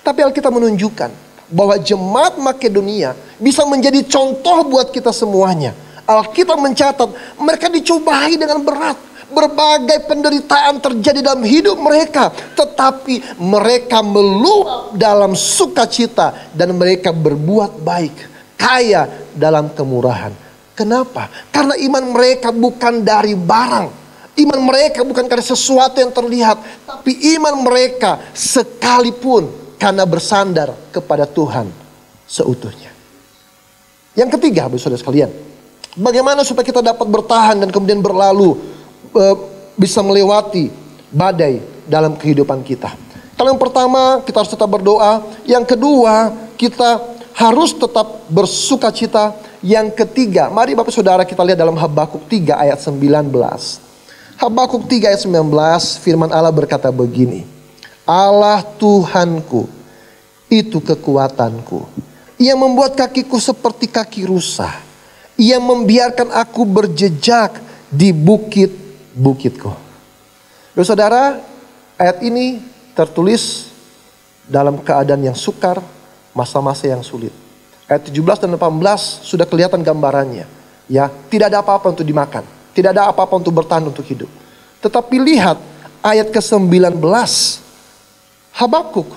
Tapi Alkitab menunjukkan bahwa jemaat Makedonia bisa menjadi contoh buat kita semuanya. Alkitab mencatat mereka dicobai dengan berat. Berbagai penderitaan terjadi dalam hidup mereka, tetapi mereka meluap dalam sukacita dan mereka berbuat baik, kaya dalam kemurahan. Kenapa? Karena iman mereka bukan dari barang. Iman mereka bukan karena sesuatu yang terlihat, tapi iman mereka sekalipun karena bersandar kepada Tuhan seutuhnya. Yang ketiga, saudara sekalian, bagaimana supaya kita dapat bertahan dan kemudian berlalu, bisa melewati badai dalam kehidupan kita. Kalau yang pertama, kita harus tetap berdoa. Yang kedua, kita harus tetap bersukacita. Yang ketiga, mari Bapak Saudara kita lihat dalam Habakuk 3 ayat 19. Habakuk 3 ayat 19, firman Allah berkata begini. Allah Tuhanku itu kekuatanku. Ia membuat kakiku seperti kaki rusa. Ia membiarkan aku berjejak di bukit-bukitku. Saudara, ayat ini tertulis dalam keadaan yang sukar, masa-masa yang sulit. Ayat 17 dan 18 sudah kelihatan gambarannya. Ya, tidak ada apa-apa untuk dimakan, tidak ada apa-apa untuk bertahan untuk hidup. Tetapi lihat ayat ke-19. Habakuk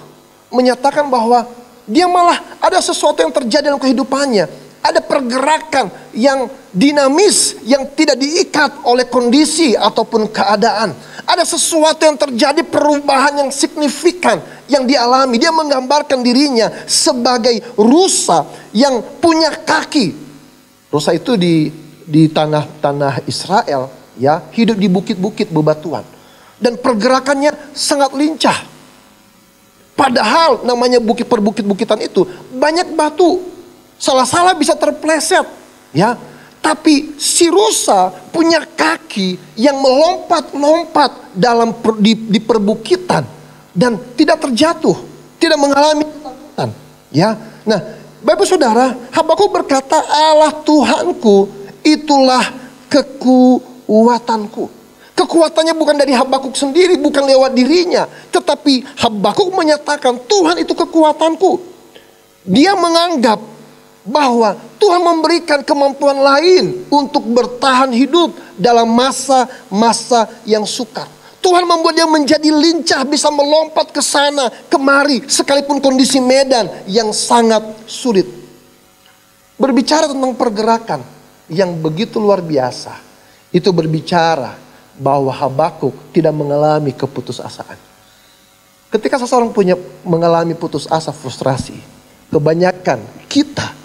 menyatakan bahwa dia malah ada sesuatu yang terjadi dalam kehidupannya. Ada pergerakan yang dinamis, yang tidak diikat oleh kondisi ataupun keadaan. Ada sesuatu yang terjadi, perubahan yang signifikan yang dialami. Dia menggambarkan dirinya sebagai rusa yang punya kaki. Rusa itu di tanah Israel, ya, hidup di bukit-bukit bebatuan. Dan pergerakannya sangat lincah. Padahal namanya bukit-bukitan itu banyak batu. Salah-salah bisa terpleset, ya. Tapi si rusa punya kaki yang melompat-lompat di perbukitan dan tidak terjatuh, tidak mengalami ketakutan, ya. Nah, Bapak Saudara, Habakuk berkata, Allah Tuhanku itulah kekuatanku. Kekuatannya bukan dari Habakuk sendiri, bukan lewat dirinya, tetapi Habakuk menyatakan Tuhan itu kekuatanku. Dia menganggap bahwa Tuhan memberikan kemampuan lain untuk bertahan hidup dalam masa-masa yang sukar. Tuhan membuat dia menjadi lincah, bisa melompat ke sana kemari sekalipun kondisi medan yang sangat sulit. Berbicara tentang pergerakan yang begitu luar biasa, itu berbicara bahwa Habakuk tidak mengalami keputusasaan. Ketika seseorang mengalami putus asa, frustrasi, kebanyakan kita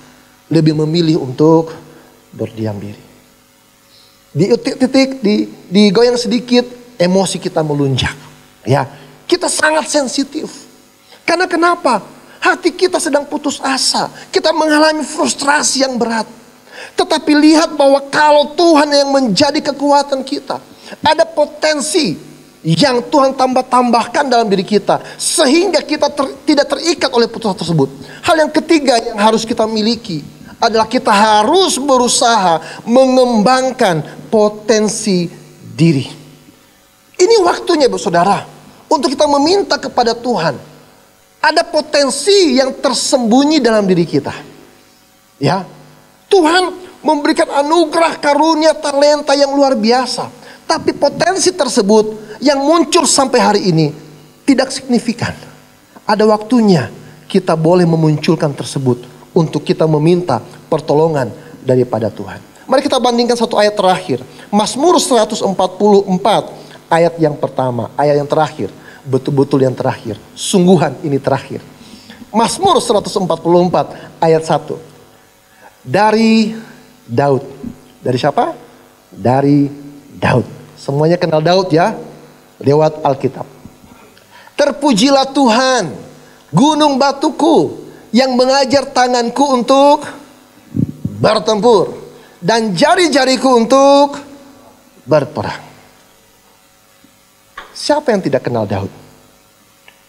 lebih memilih untuk berdiam diri. Di titik, digoyang sedikit, emosi kita melunjak. Ya, kita sangat sensitif. Karena kenapa? Hati kita sedang putus asa. Kita mengalami frustrasi yang berat. Tetapi lihat bahwa kalau Tuhan yang menjadi kekuatan kita, ada potensi yang Tuhan tambahkan dalam diri kita, sehingga kita tidak terikat oleh putusan tersebut. Hal yang ketiga yang harus kita miliki adalah kita harus berusaha mengembangkan potensi diri. Ini waktunya, saudara, untuk kita meminta kepada Tuhan. Ada potensi yang tersembunyi dalam diri kita. Ya, Tuhan memberikan anugerah, karunia, talenta yang luar biasa. Tapi potensi tersebut yang muncul sampai hari ini tidak signifikan. Ada waktunya kita boleh memunculkan tersebut untuk kita meminta pertolongan daripada Tuhan. Mari kita bandingkan satu ayat terakhir. Mazmur 144 ayat yang pertama, ayat yang terakhir. betul-betul yang terakhir. Sungguhan ini terakhir. Mazmur 144 ayat 1. Dari Daud. Dari siapa? Dari Daud. Semuanya kenal Daud ya, lewat Alkitab. Terpujilah Tuhan, gunung batuku, yang mengajar tanganku untuk bertempur dan jari-jariku untuk berperang. Siapa yang tidak kenal Daud?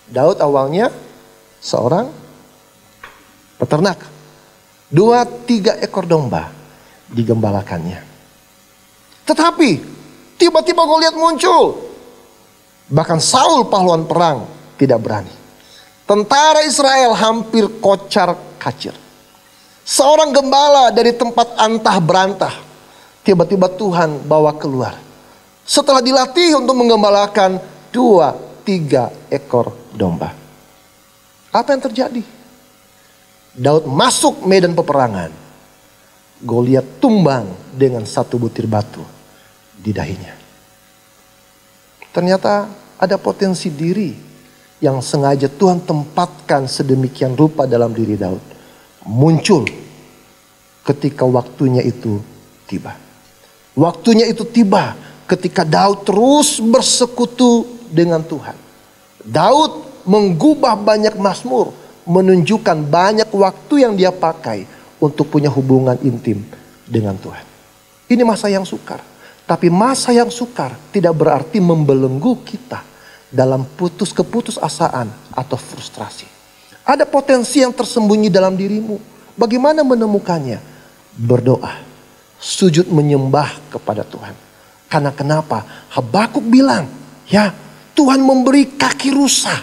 Daud awalnya seorang peternak. 2-3 ekor domba digembalakannya. Tetapi tiba-tiba Goliat muncul. Bahkan Saul pahlawan perang tidak berani. Tentara Israel hampir kocar-kacir. Seorang gembala dari tempat antah berantah tiba-tiba Tuhan bawa keluar. Setelah dilatih untuk menggembalakan 2-3 ekor domba. Apa yang terjadi? Daud masuk medan peperangan. Goliat tumbang dengan 1 butir batu di dahinya. Ternyata ada potensi diri yang sengaja Tuhan tempatkan sedemikian rupa dalam diri Daud. Muncul ketika waktunya itu tiba. Waktunya itu tiba ketika Daud terus bersekutu dengan Tuhan. Daud menggubah banyak mazmur, menunjukkan banyak waktu yang dia pakai untuk punya hubungan intim dengan Tuhan. Ini masa yang sukar. Tapi masa yang sukar tidak berarti membelenggu kita dalam keputusasaan atau frustrasi. Ada potensi yang tersembunyi dalam dirimu. Bagaimana menemukannya? Berdoa, sujud menyembah kepada Tuhan. Karena kenapa? Habakuk bilang, ya Tuhan memberi kaki rusa.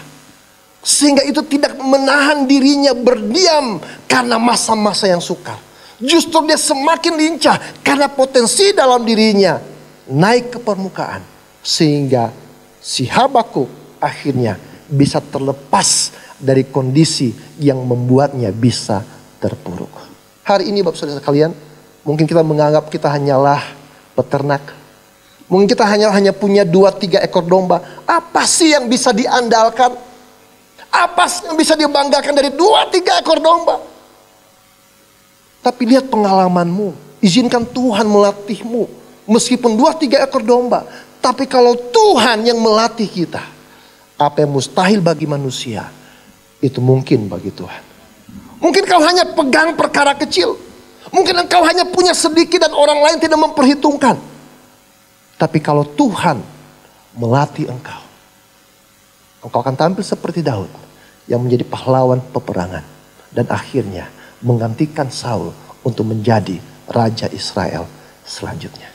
Sehingga itu tidak menahan dirinya berdiam karena masa-masa yang sukar. Justru dia semakin lincah karena potensi dalam dirinya naik ke permukaan. Sehingga si Habakuk akhirnya bisa terlepas dari kondisi yang membuatnya bisa terpuruk. Hari ini Bapak Saudara sekalian, mungkin kita menganggap kita hanyalah peternak. Mungkin kita hanya punya 2-3 ekor domba. Apa sih yang bisa diandalkan? Apa sih yang bisa dibanggakan dari 2-3 ekor domba? Tapi lihat pengalamanmu. Izinkan Tuhan melatihmu. Meskipun 2-3 ekor domba. Tapi kalau Tuhan yang melatih kita, apa yang mustahil bagi manusia, itu mungkin bagi Tuhan. Mungkin kau hanya pegang perkara kecil. Mungkin engkau hanya punya sedikit dan orang lain tidak memperhitungkan. Tapi kalau Tuhan melatih engkau, engkau akan tampil seperti Daud yang menjadi pahlawan peperangan. Dan akhirnya menggantikan Saul untuk menjadi Raja Israel selanjutnya.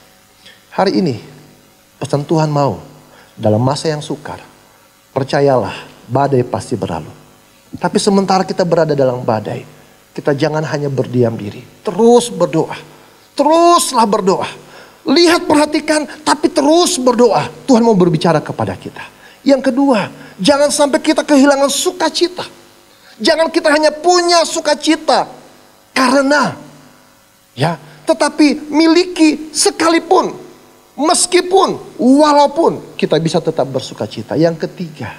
Hari ini pesan Tuhan mau dalam masa yang sukar. Percayalah, badai pasti berlalu. Tapi sementara kita berada dalam badai, kita jangan hanya berdiam diri. Terus berdoa. Teruslah berdoa. Lihat, perhatikan, tapi terus berdoa. Tuhan mau berbicara kepada kita. Yang kedua, jangan sampai kita kehilangan sukacita. Jangan kita hanya punya sukacita karena, ya, tetapi miliki sekalipun, meskipun, walaupun kita bisa tetap bersukacita. Yang ketiga,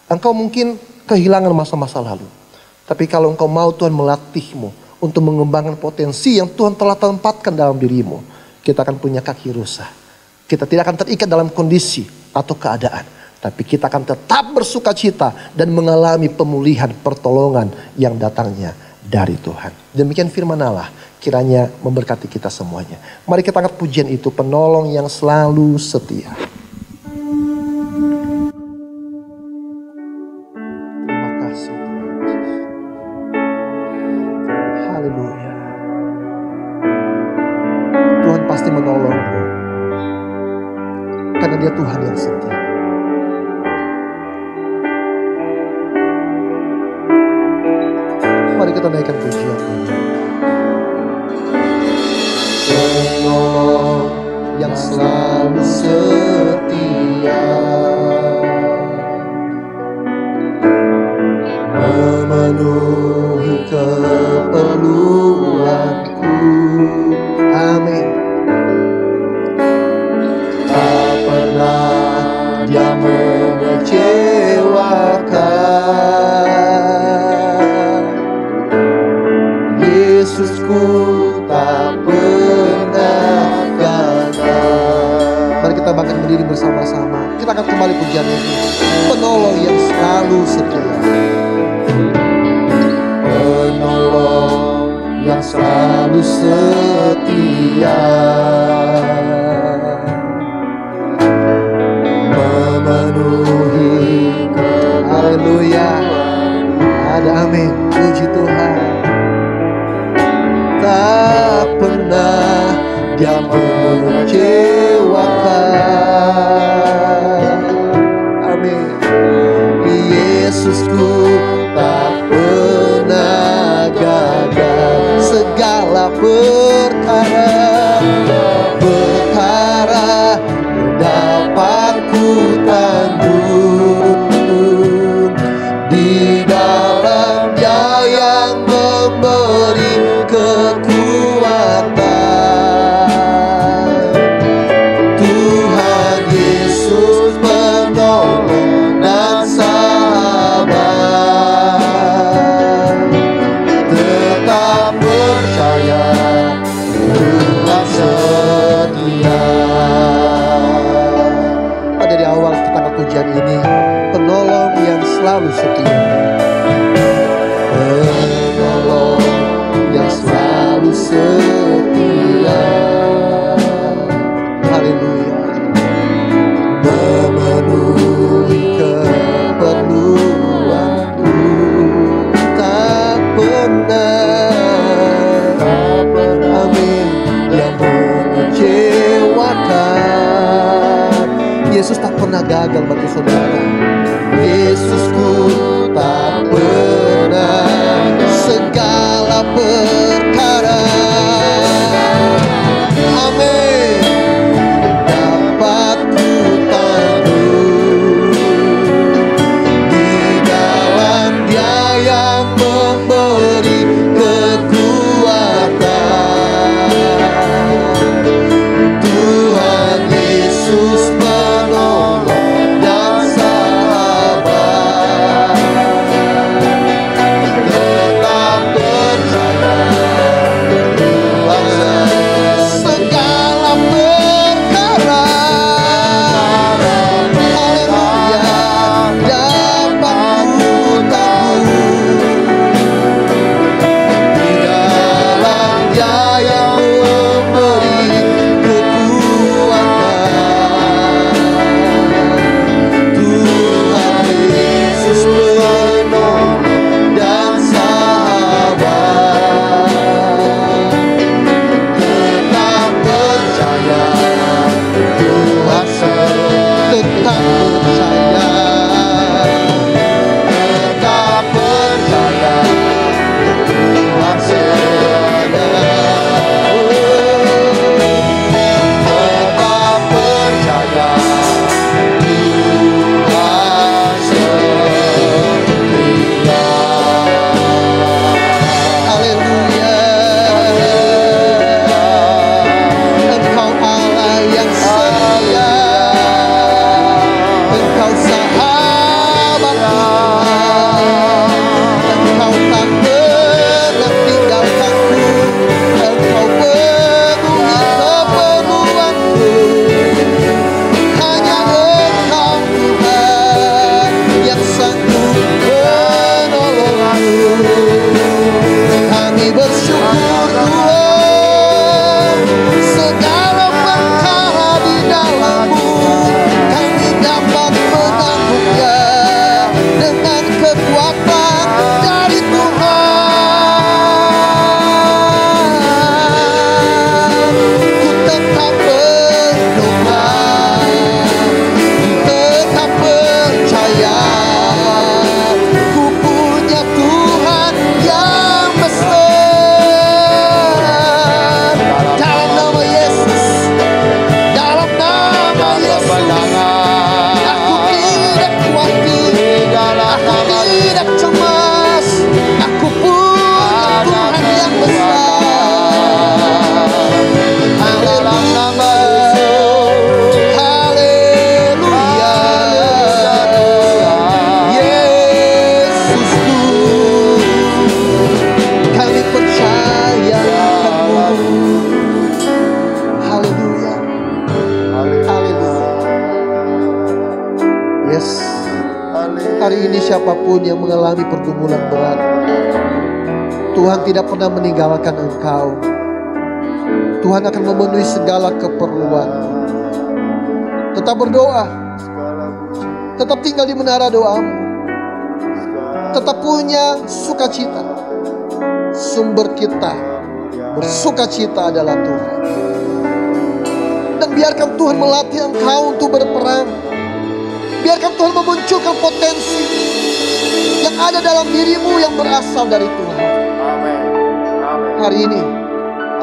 engkau mungkin kehilangan masa-masa lalu. Tapi kalau engkau mau Tuhan melatihmu untuk mengembangkan potensi yang Tuhan telah tempatkan dalam dirimu, kita akan punya kaki rusa. Kita tidak akan terikat dalam kondisi atau keadaan. Tapi kita akan tetap bersukacita dan mengalami pemulihan pertolongan yang datangnya dari Tuhan. Demikian firman Allah, kiranya memberkati kita semuanya. Mari kita angkat pujian itu, penolong yang selalu setia. Terima kasih Tuhan Yesus. Haleluya. Tuhan pasti menolongmu. Karena Dia Tuhan yang setia. Mari kita naikkan pujian ini. Penolong yang selalu setia, memenuhi keperluanku. Amin. Tak pernah Dia mengecewakan. Yesusku tak pernah gagal. Mari kita bangkit berdiri bersama-sama. Kita akan kembali pujian ini. Penolong yang selalu setia. Penolong yang selalu setia, memenuhi. Haleluya. Ada amin. Puji Tuhan. Tak pernah Dia mengecewakan. Amin. Yesusku tak pernah gagal segala perkara. siapapun yang mengalami pergumulan berat, Tuhan tidak pernah meninggalkan engkau. Tuhan akan memenuhi segala keperluan. Tetap berdoa, tetap tinggal di menara doamu, tetap punya sukacita. Sumber kita bersukacita adalah Tuhan. Dan biarkan Tuhan melatih engkau untuk berperang. Biarkan Tuhan memunculkan potensi yang ada dalam dirimu yang berasal dari Tuhan. Hari ini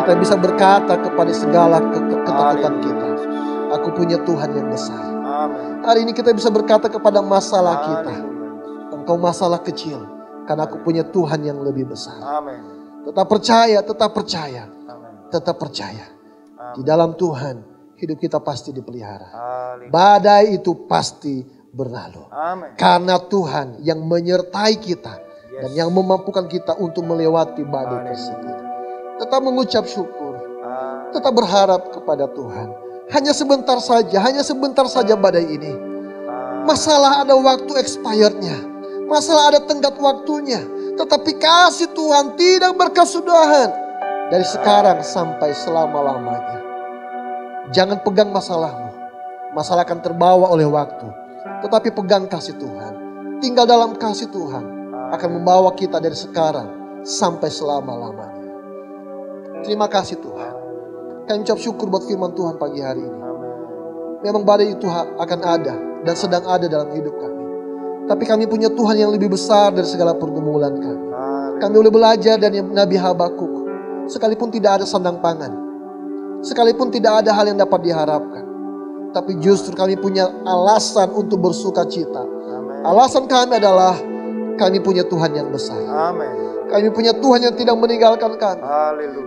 kita bisa berkata kepada segala ketakutan kita, aku punya Tuhan yang besar. Hari ini kita bisa berkata kepada masalah kita, engkau masalah kecil, karena aku punya Tuhan yang lebih besar. Tetap percaya, tetap percaya, tetap percaya. Di dalam Tuhan hidup kita pasti dipelihara. Badai itu pasti berlalu. Karena Tuhan yang menyertai kita dan yang memampukan kita untuk melewati badai tersebut. Tetap mengucap syukur, tetap berharap kepada Tuhan. Hanya sebentar saja badai ini. Masalah ada waktu expirednya, masalah ada tenggat waktunya. Tetapi kasih Tuhan tidak berkesudahan dari sekarang sampai selama-lamanya. Jangan pegang masalahmu, masalah akan terbawa oleh waktu. Tetapi pegang kasih Tuhan, tinggal dalam kasih Tuhan akan membawa kita dari sekarang sampai selama-lamanya. Terima kasih Tuhan. Kami ucap syukur buat firman Tuhan pagi hari ini. Memang badai itu akan ada dan sedang ada dalam hidup kami. Tapi kami punya Tuhan yang lebih besar dari segala pergumulan kami. Kami boleh belajar dari Nabi Habakuk. Sekalipun tidak ada sandang pangan, sekalipun tidak ada hal yang dapat diharapkan, tapi justru kami punya alasan untuk bersuka cita. Alasan kami adalah kami punya Tuhan yang besar. Kami punya Tuhan yang tidak meninggalkan kami.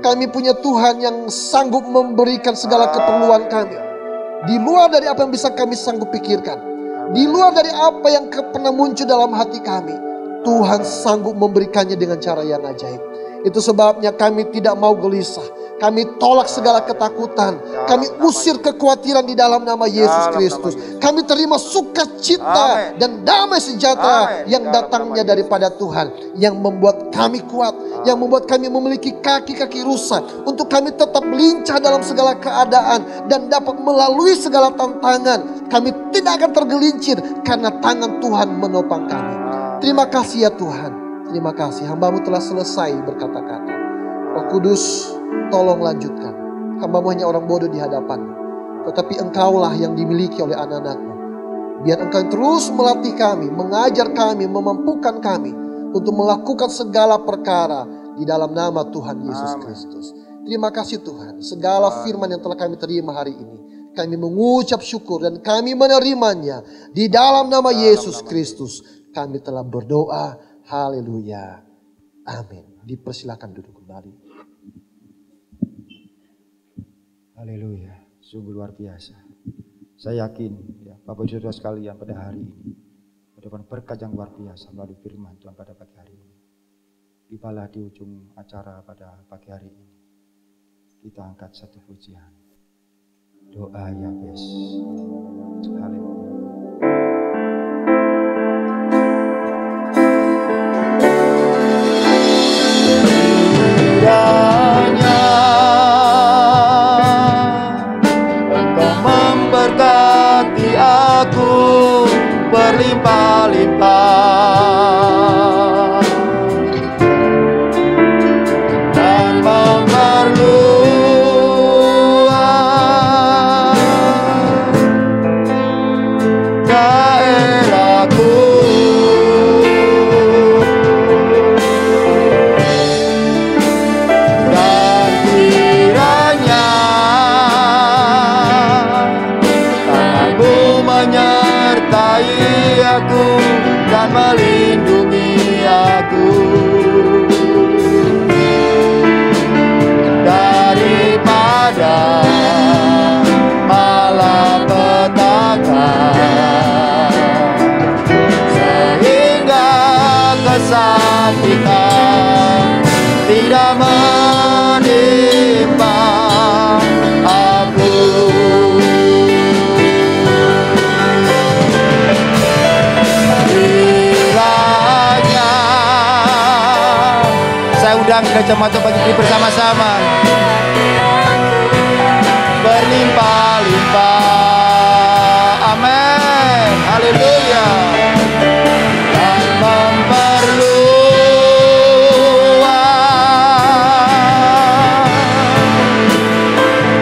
Kami punya Tuhan yang sanggup memberikan segala keperluan kami. Di luar dari apa yang bisa kami sanggup pikirkan. Di luar dari apa yang pernah muncul dalam hati kami. Tuhan sanggup memberikannya dengan cara yang ajaib. Itu sebabnya kami tidak mau gelisah. Kami tolak segala ketakutan. Kami usir kekhawatiran di dalam nama Yesus Kristus. Kami terima sukacita dan damai sejahtera yang datangnya daripada Tuhan. Yang membuat kami kuat. Yang membuat kami memiliki kaki-kaki rusak. Untuk kami tetap lincah dalam segala keadaan. Dan dapat melalui segala tantangan. Kami tidak akan tergelincir karena tangan Tuhan menopang kami. Terima kasih ya Tuhan. Terima kasih, hamba-Mu telah selesai berkata-kata. Roh Kudus, tolong lanjutkan. Hamba-Mu hanya orang bodoh di hadapan-Mu. Tetapi Engkaulah yang dimiliki oleh anak-anak-Mu. Biar Engkau terus melatih kami, mengajar kami, memampukan kami untuk melakukan segala perkara di dalam nama Tuhan Yesus Kristus. Terima kasih Tuhan, segala firman yang telah kami terima hari ini. Kami mengucap syukur dan kami menerimanya. Di dalam nama Yesus Kristus kami telah berdoa. Haleluya. Amin. Dipersilakan duduk kembali. Haleluya. Sungguh luar biasa. Saya yakin ya, Bapak Ibu Saudara sekalian pada hari ini mendapat berkat yang luar biasa melalui firman Tuhan pada pagi hari ini. Tibalah di ujung acara pada pagi hari ini. Kita angkat satu pujian. Doa Yabes. Haleluya. Kiranya Engkau memberkati aku berlimpah-limpah dan memperluas daerahku. Aku dan melindungi aku daripada malapetaka, sehingga kesakitan tidak menimpa aku. Kiranya gereja mata bagi diri bersama-sama. Berlimpah-limpah. Amin. Haleluya. Dan memperluas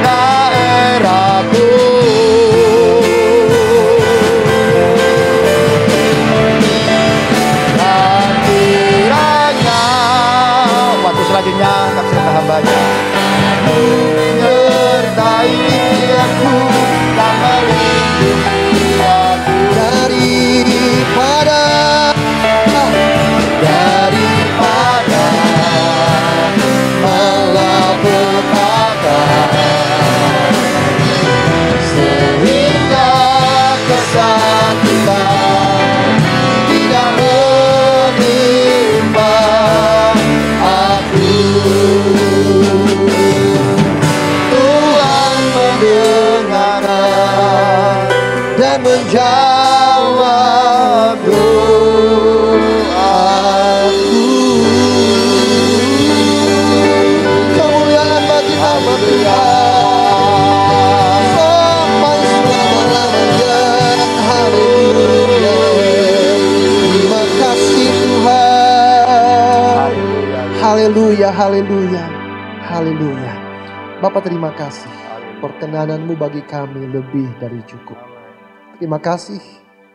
daerahku. Dan kiranya waktu selanjutnya kasih hambanya menyertai aku dan melindungi aku daripada malapetaka, sehingga kesakitan tidak menimpa aku. Tuhan mendengar dan menjawab doaku. Kemuliaan bagi nama Tuhan sampai selama-lamanya. Haleluya. Terima kasih Tuhan. Haleluya, haleluya, haleluya. Bapak terima kasih. Perkenanan-Mu bagi kami lebih dari cukup. Terima kasih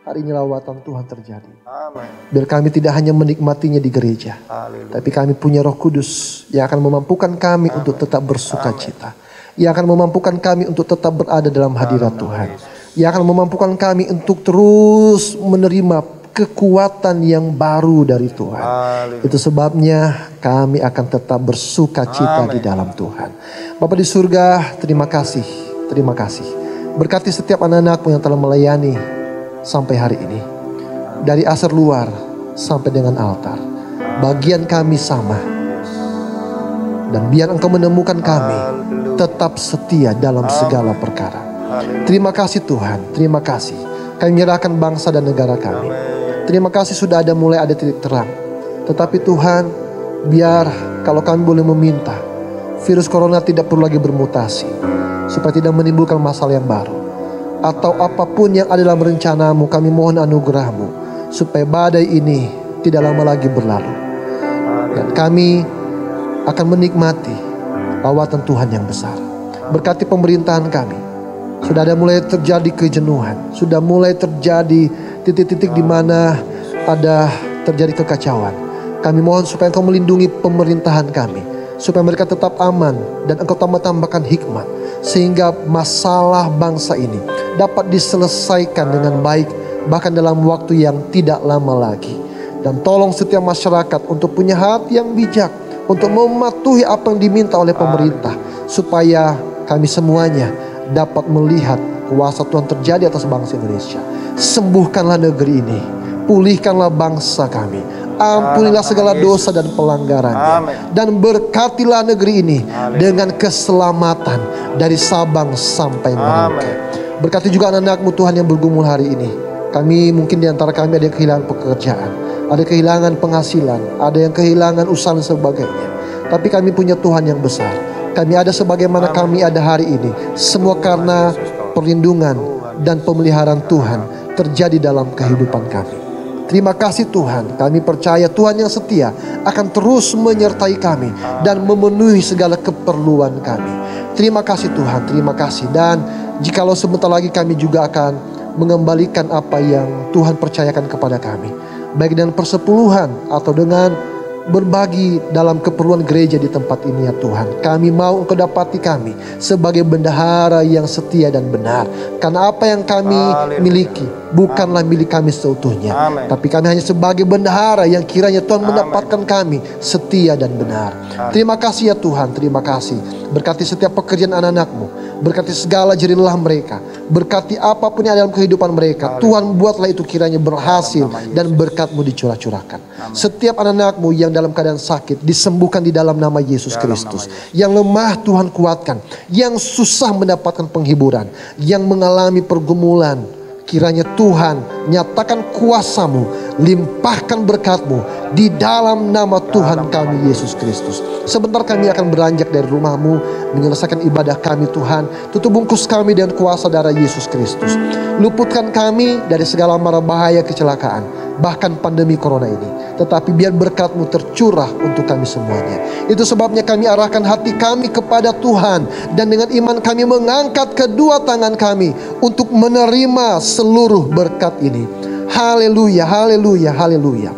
hari ini lawatan Tuhan terjadi. Amin. Biar kami tidak hanya menikmatinya di gereja. Haleluya. Tapi kami punya Roh Kudus yang akan memampukan kami untuk tetap bersuka cita. Yang akan memampukan kami untuk tetap berada dalam hadirat Tuhan. Yang akan memampukan kami untuk terus menerima kekuatan yang baru dari Tuhan. Haleluya. Itu sebabnya kami akan tetap bersuka cita di dalam Tuhan. Bapa di surga, terima kasih. Terima kasih. Berkati setiap anak-anak-Mu yang telah melayani sampai hari ini. Dari asar luar sampai dengan altar. Bagian kami sama. Dan biar Engkau menemukan kami tetap setia dalam segala perkara. Terima kasih Tuhan. Terima kasih. Kami menyerahkan bangsa dan negara kami. Terima kasih sudah mulai ada titik terang. Tetapi Tuhan, biar kalau kami boleh meminta, virus corona tidak perlu lagi bermutasi. Supaya tidak menimbulkan masalah yang baru. Atau apapun yang ada dalam rencana-Mu, kami mohon anugerah-Mu. Supaya badai ini tidak lama lagi berlalu. Dan kami akan menikmati lawatan Tuhan yang besar. Berkati pemerintahan kami. Sudah mulai terjadi kejenuhan. Sudah mulai terjadi titik-titik di mana ada terjadi kekacauan. Kami mohon supaya Engkau melindungi pemerintahan kami. Supaya mereka tetap aman dan Engkau tambahkan hikmat. Sehingga masalah bangsa ini dapat diselesaikan dengan baik. Bahkan dalam waktu yang tidak lama lagi. Dan tolong setiap masyarakat untuk punya hati yang bijak. Untuk mematuhi apa yang diminta oleh pemerintah. Supaya kami semuanya dapat melihat kuasa Tuhan terjadi atas bangsa Indonesia. Sembuhkanlah negeri ini. Pulihkanlah bangsa kami. Ampunilah segala dosa dan pelanggarannya. Dan berkatilah negeri ini dengan keselamatan dari Sabang sampai Merauke. Berkati juga anak-anak-Mu Tuhan yang bergumul hari ini. Kami mungkin di antara kami ada yang kehilangan pekerjaan, ada kehilangan penghasilan, ada yang kehilangan usaha dan sebagainya. Tapi kami punya Tuhan yang besar. Kami ada sebagaimana kami ada hari ini. Semua karena perlindungan dan pemeliharaan Tuhan terjadi dalam kehidupan kami. Terima kasih Tuhan. Kami percaya Tuhan yang setia akan terus menyertai kami dan memenuhi segala keperluan kami. Terima kasih Tuhan, terima kasih. Dan jikalau sebentar lagi kami juga akan mengembalikan apa yang Tuhan percayakan kepada kami. Baik dengan persepuluhan atau dengan berbagi dalam keperluan gereja di tempat ini ya Tuhan. Kami mau Engkau dapati kami sebagai bendahara yang setia dan benar. Karena apa yang kami miliki bukanlah milik kami seutuhnya. Tapi kami hanya sebagai bendahara yang kiranya Tuhan mendapatkan kami setia dan benar. Terima kasih ya Tuhan, terima kasih. Berkati setiap pekerjaan anak-anak-Mu. Berkati segala jerilah mereka. Berkati apapun yang ada dalam kehidupan mereka. Tuhan buatlah itu kiranya berhasil dan berkat-Mu dicurah-curahkan. Setiap anak-anak-Mu yang dalam keadaan sakit disembuhkan di dalam nama Yesus Kristus. Yang lemah Tuhan kuatkan. Yang susah mendapatkan penghiburan. Yang mengalami pergumulan Kiranya Tuhan nyatakan kuasa-Mu, limpahkan berkat-Mu di dalam nama Tuhan kami Yesus Kristus. Sebentar kami akan beranjak dari rumah-Mu, menyelesaikan ibadah kami Tuhan. Tutup bungkus kami dengan kuasa darah Yesus Kristus. Luputkan kami dari segala mara bahaya kecelakaan, bahkan pandemi corona ini. Tetapi biar berkat-Mu tercurah untuk kami semuanya. Itu sebabnya kami arahkan hati kami kepada Tuhan. Dan dengan iman kami mengangkat kedua tangan kami untuk menerima seluruh berkat ini. Haleluya, haleluya, haleluya.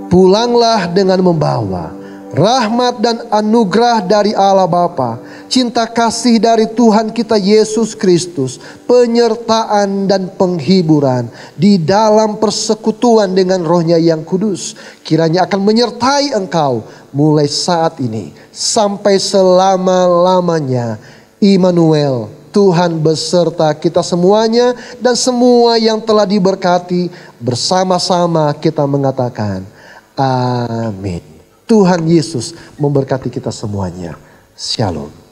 Pulanglah dengan membawa rahmat dan anugerah dari Allah Bapa, cinta kasih dari Tuhan kita Yesus Kristus, penyertaan dan penghiburan di dalam persekutuan dengan Roh-Nya yang kudus, kiranya akan menyertai engkau mulai saat ini sampai selama-lamanya. Immanuel, Tuhan beserta kita semuanya, dan semua yang telah diberkati bersama-sama kita mengatakan amin. Tuhan Yesus memberkati kita semuanya. Shalom.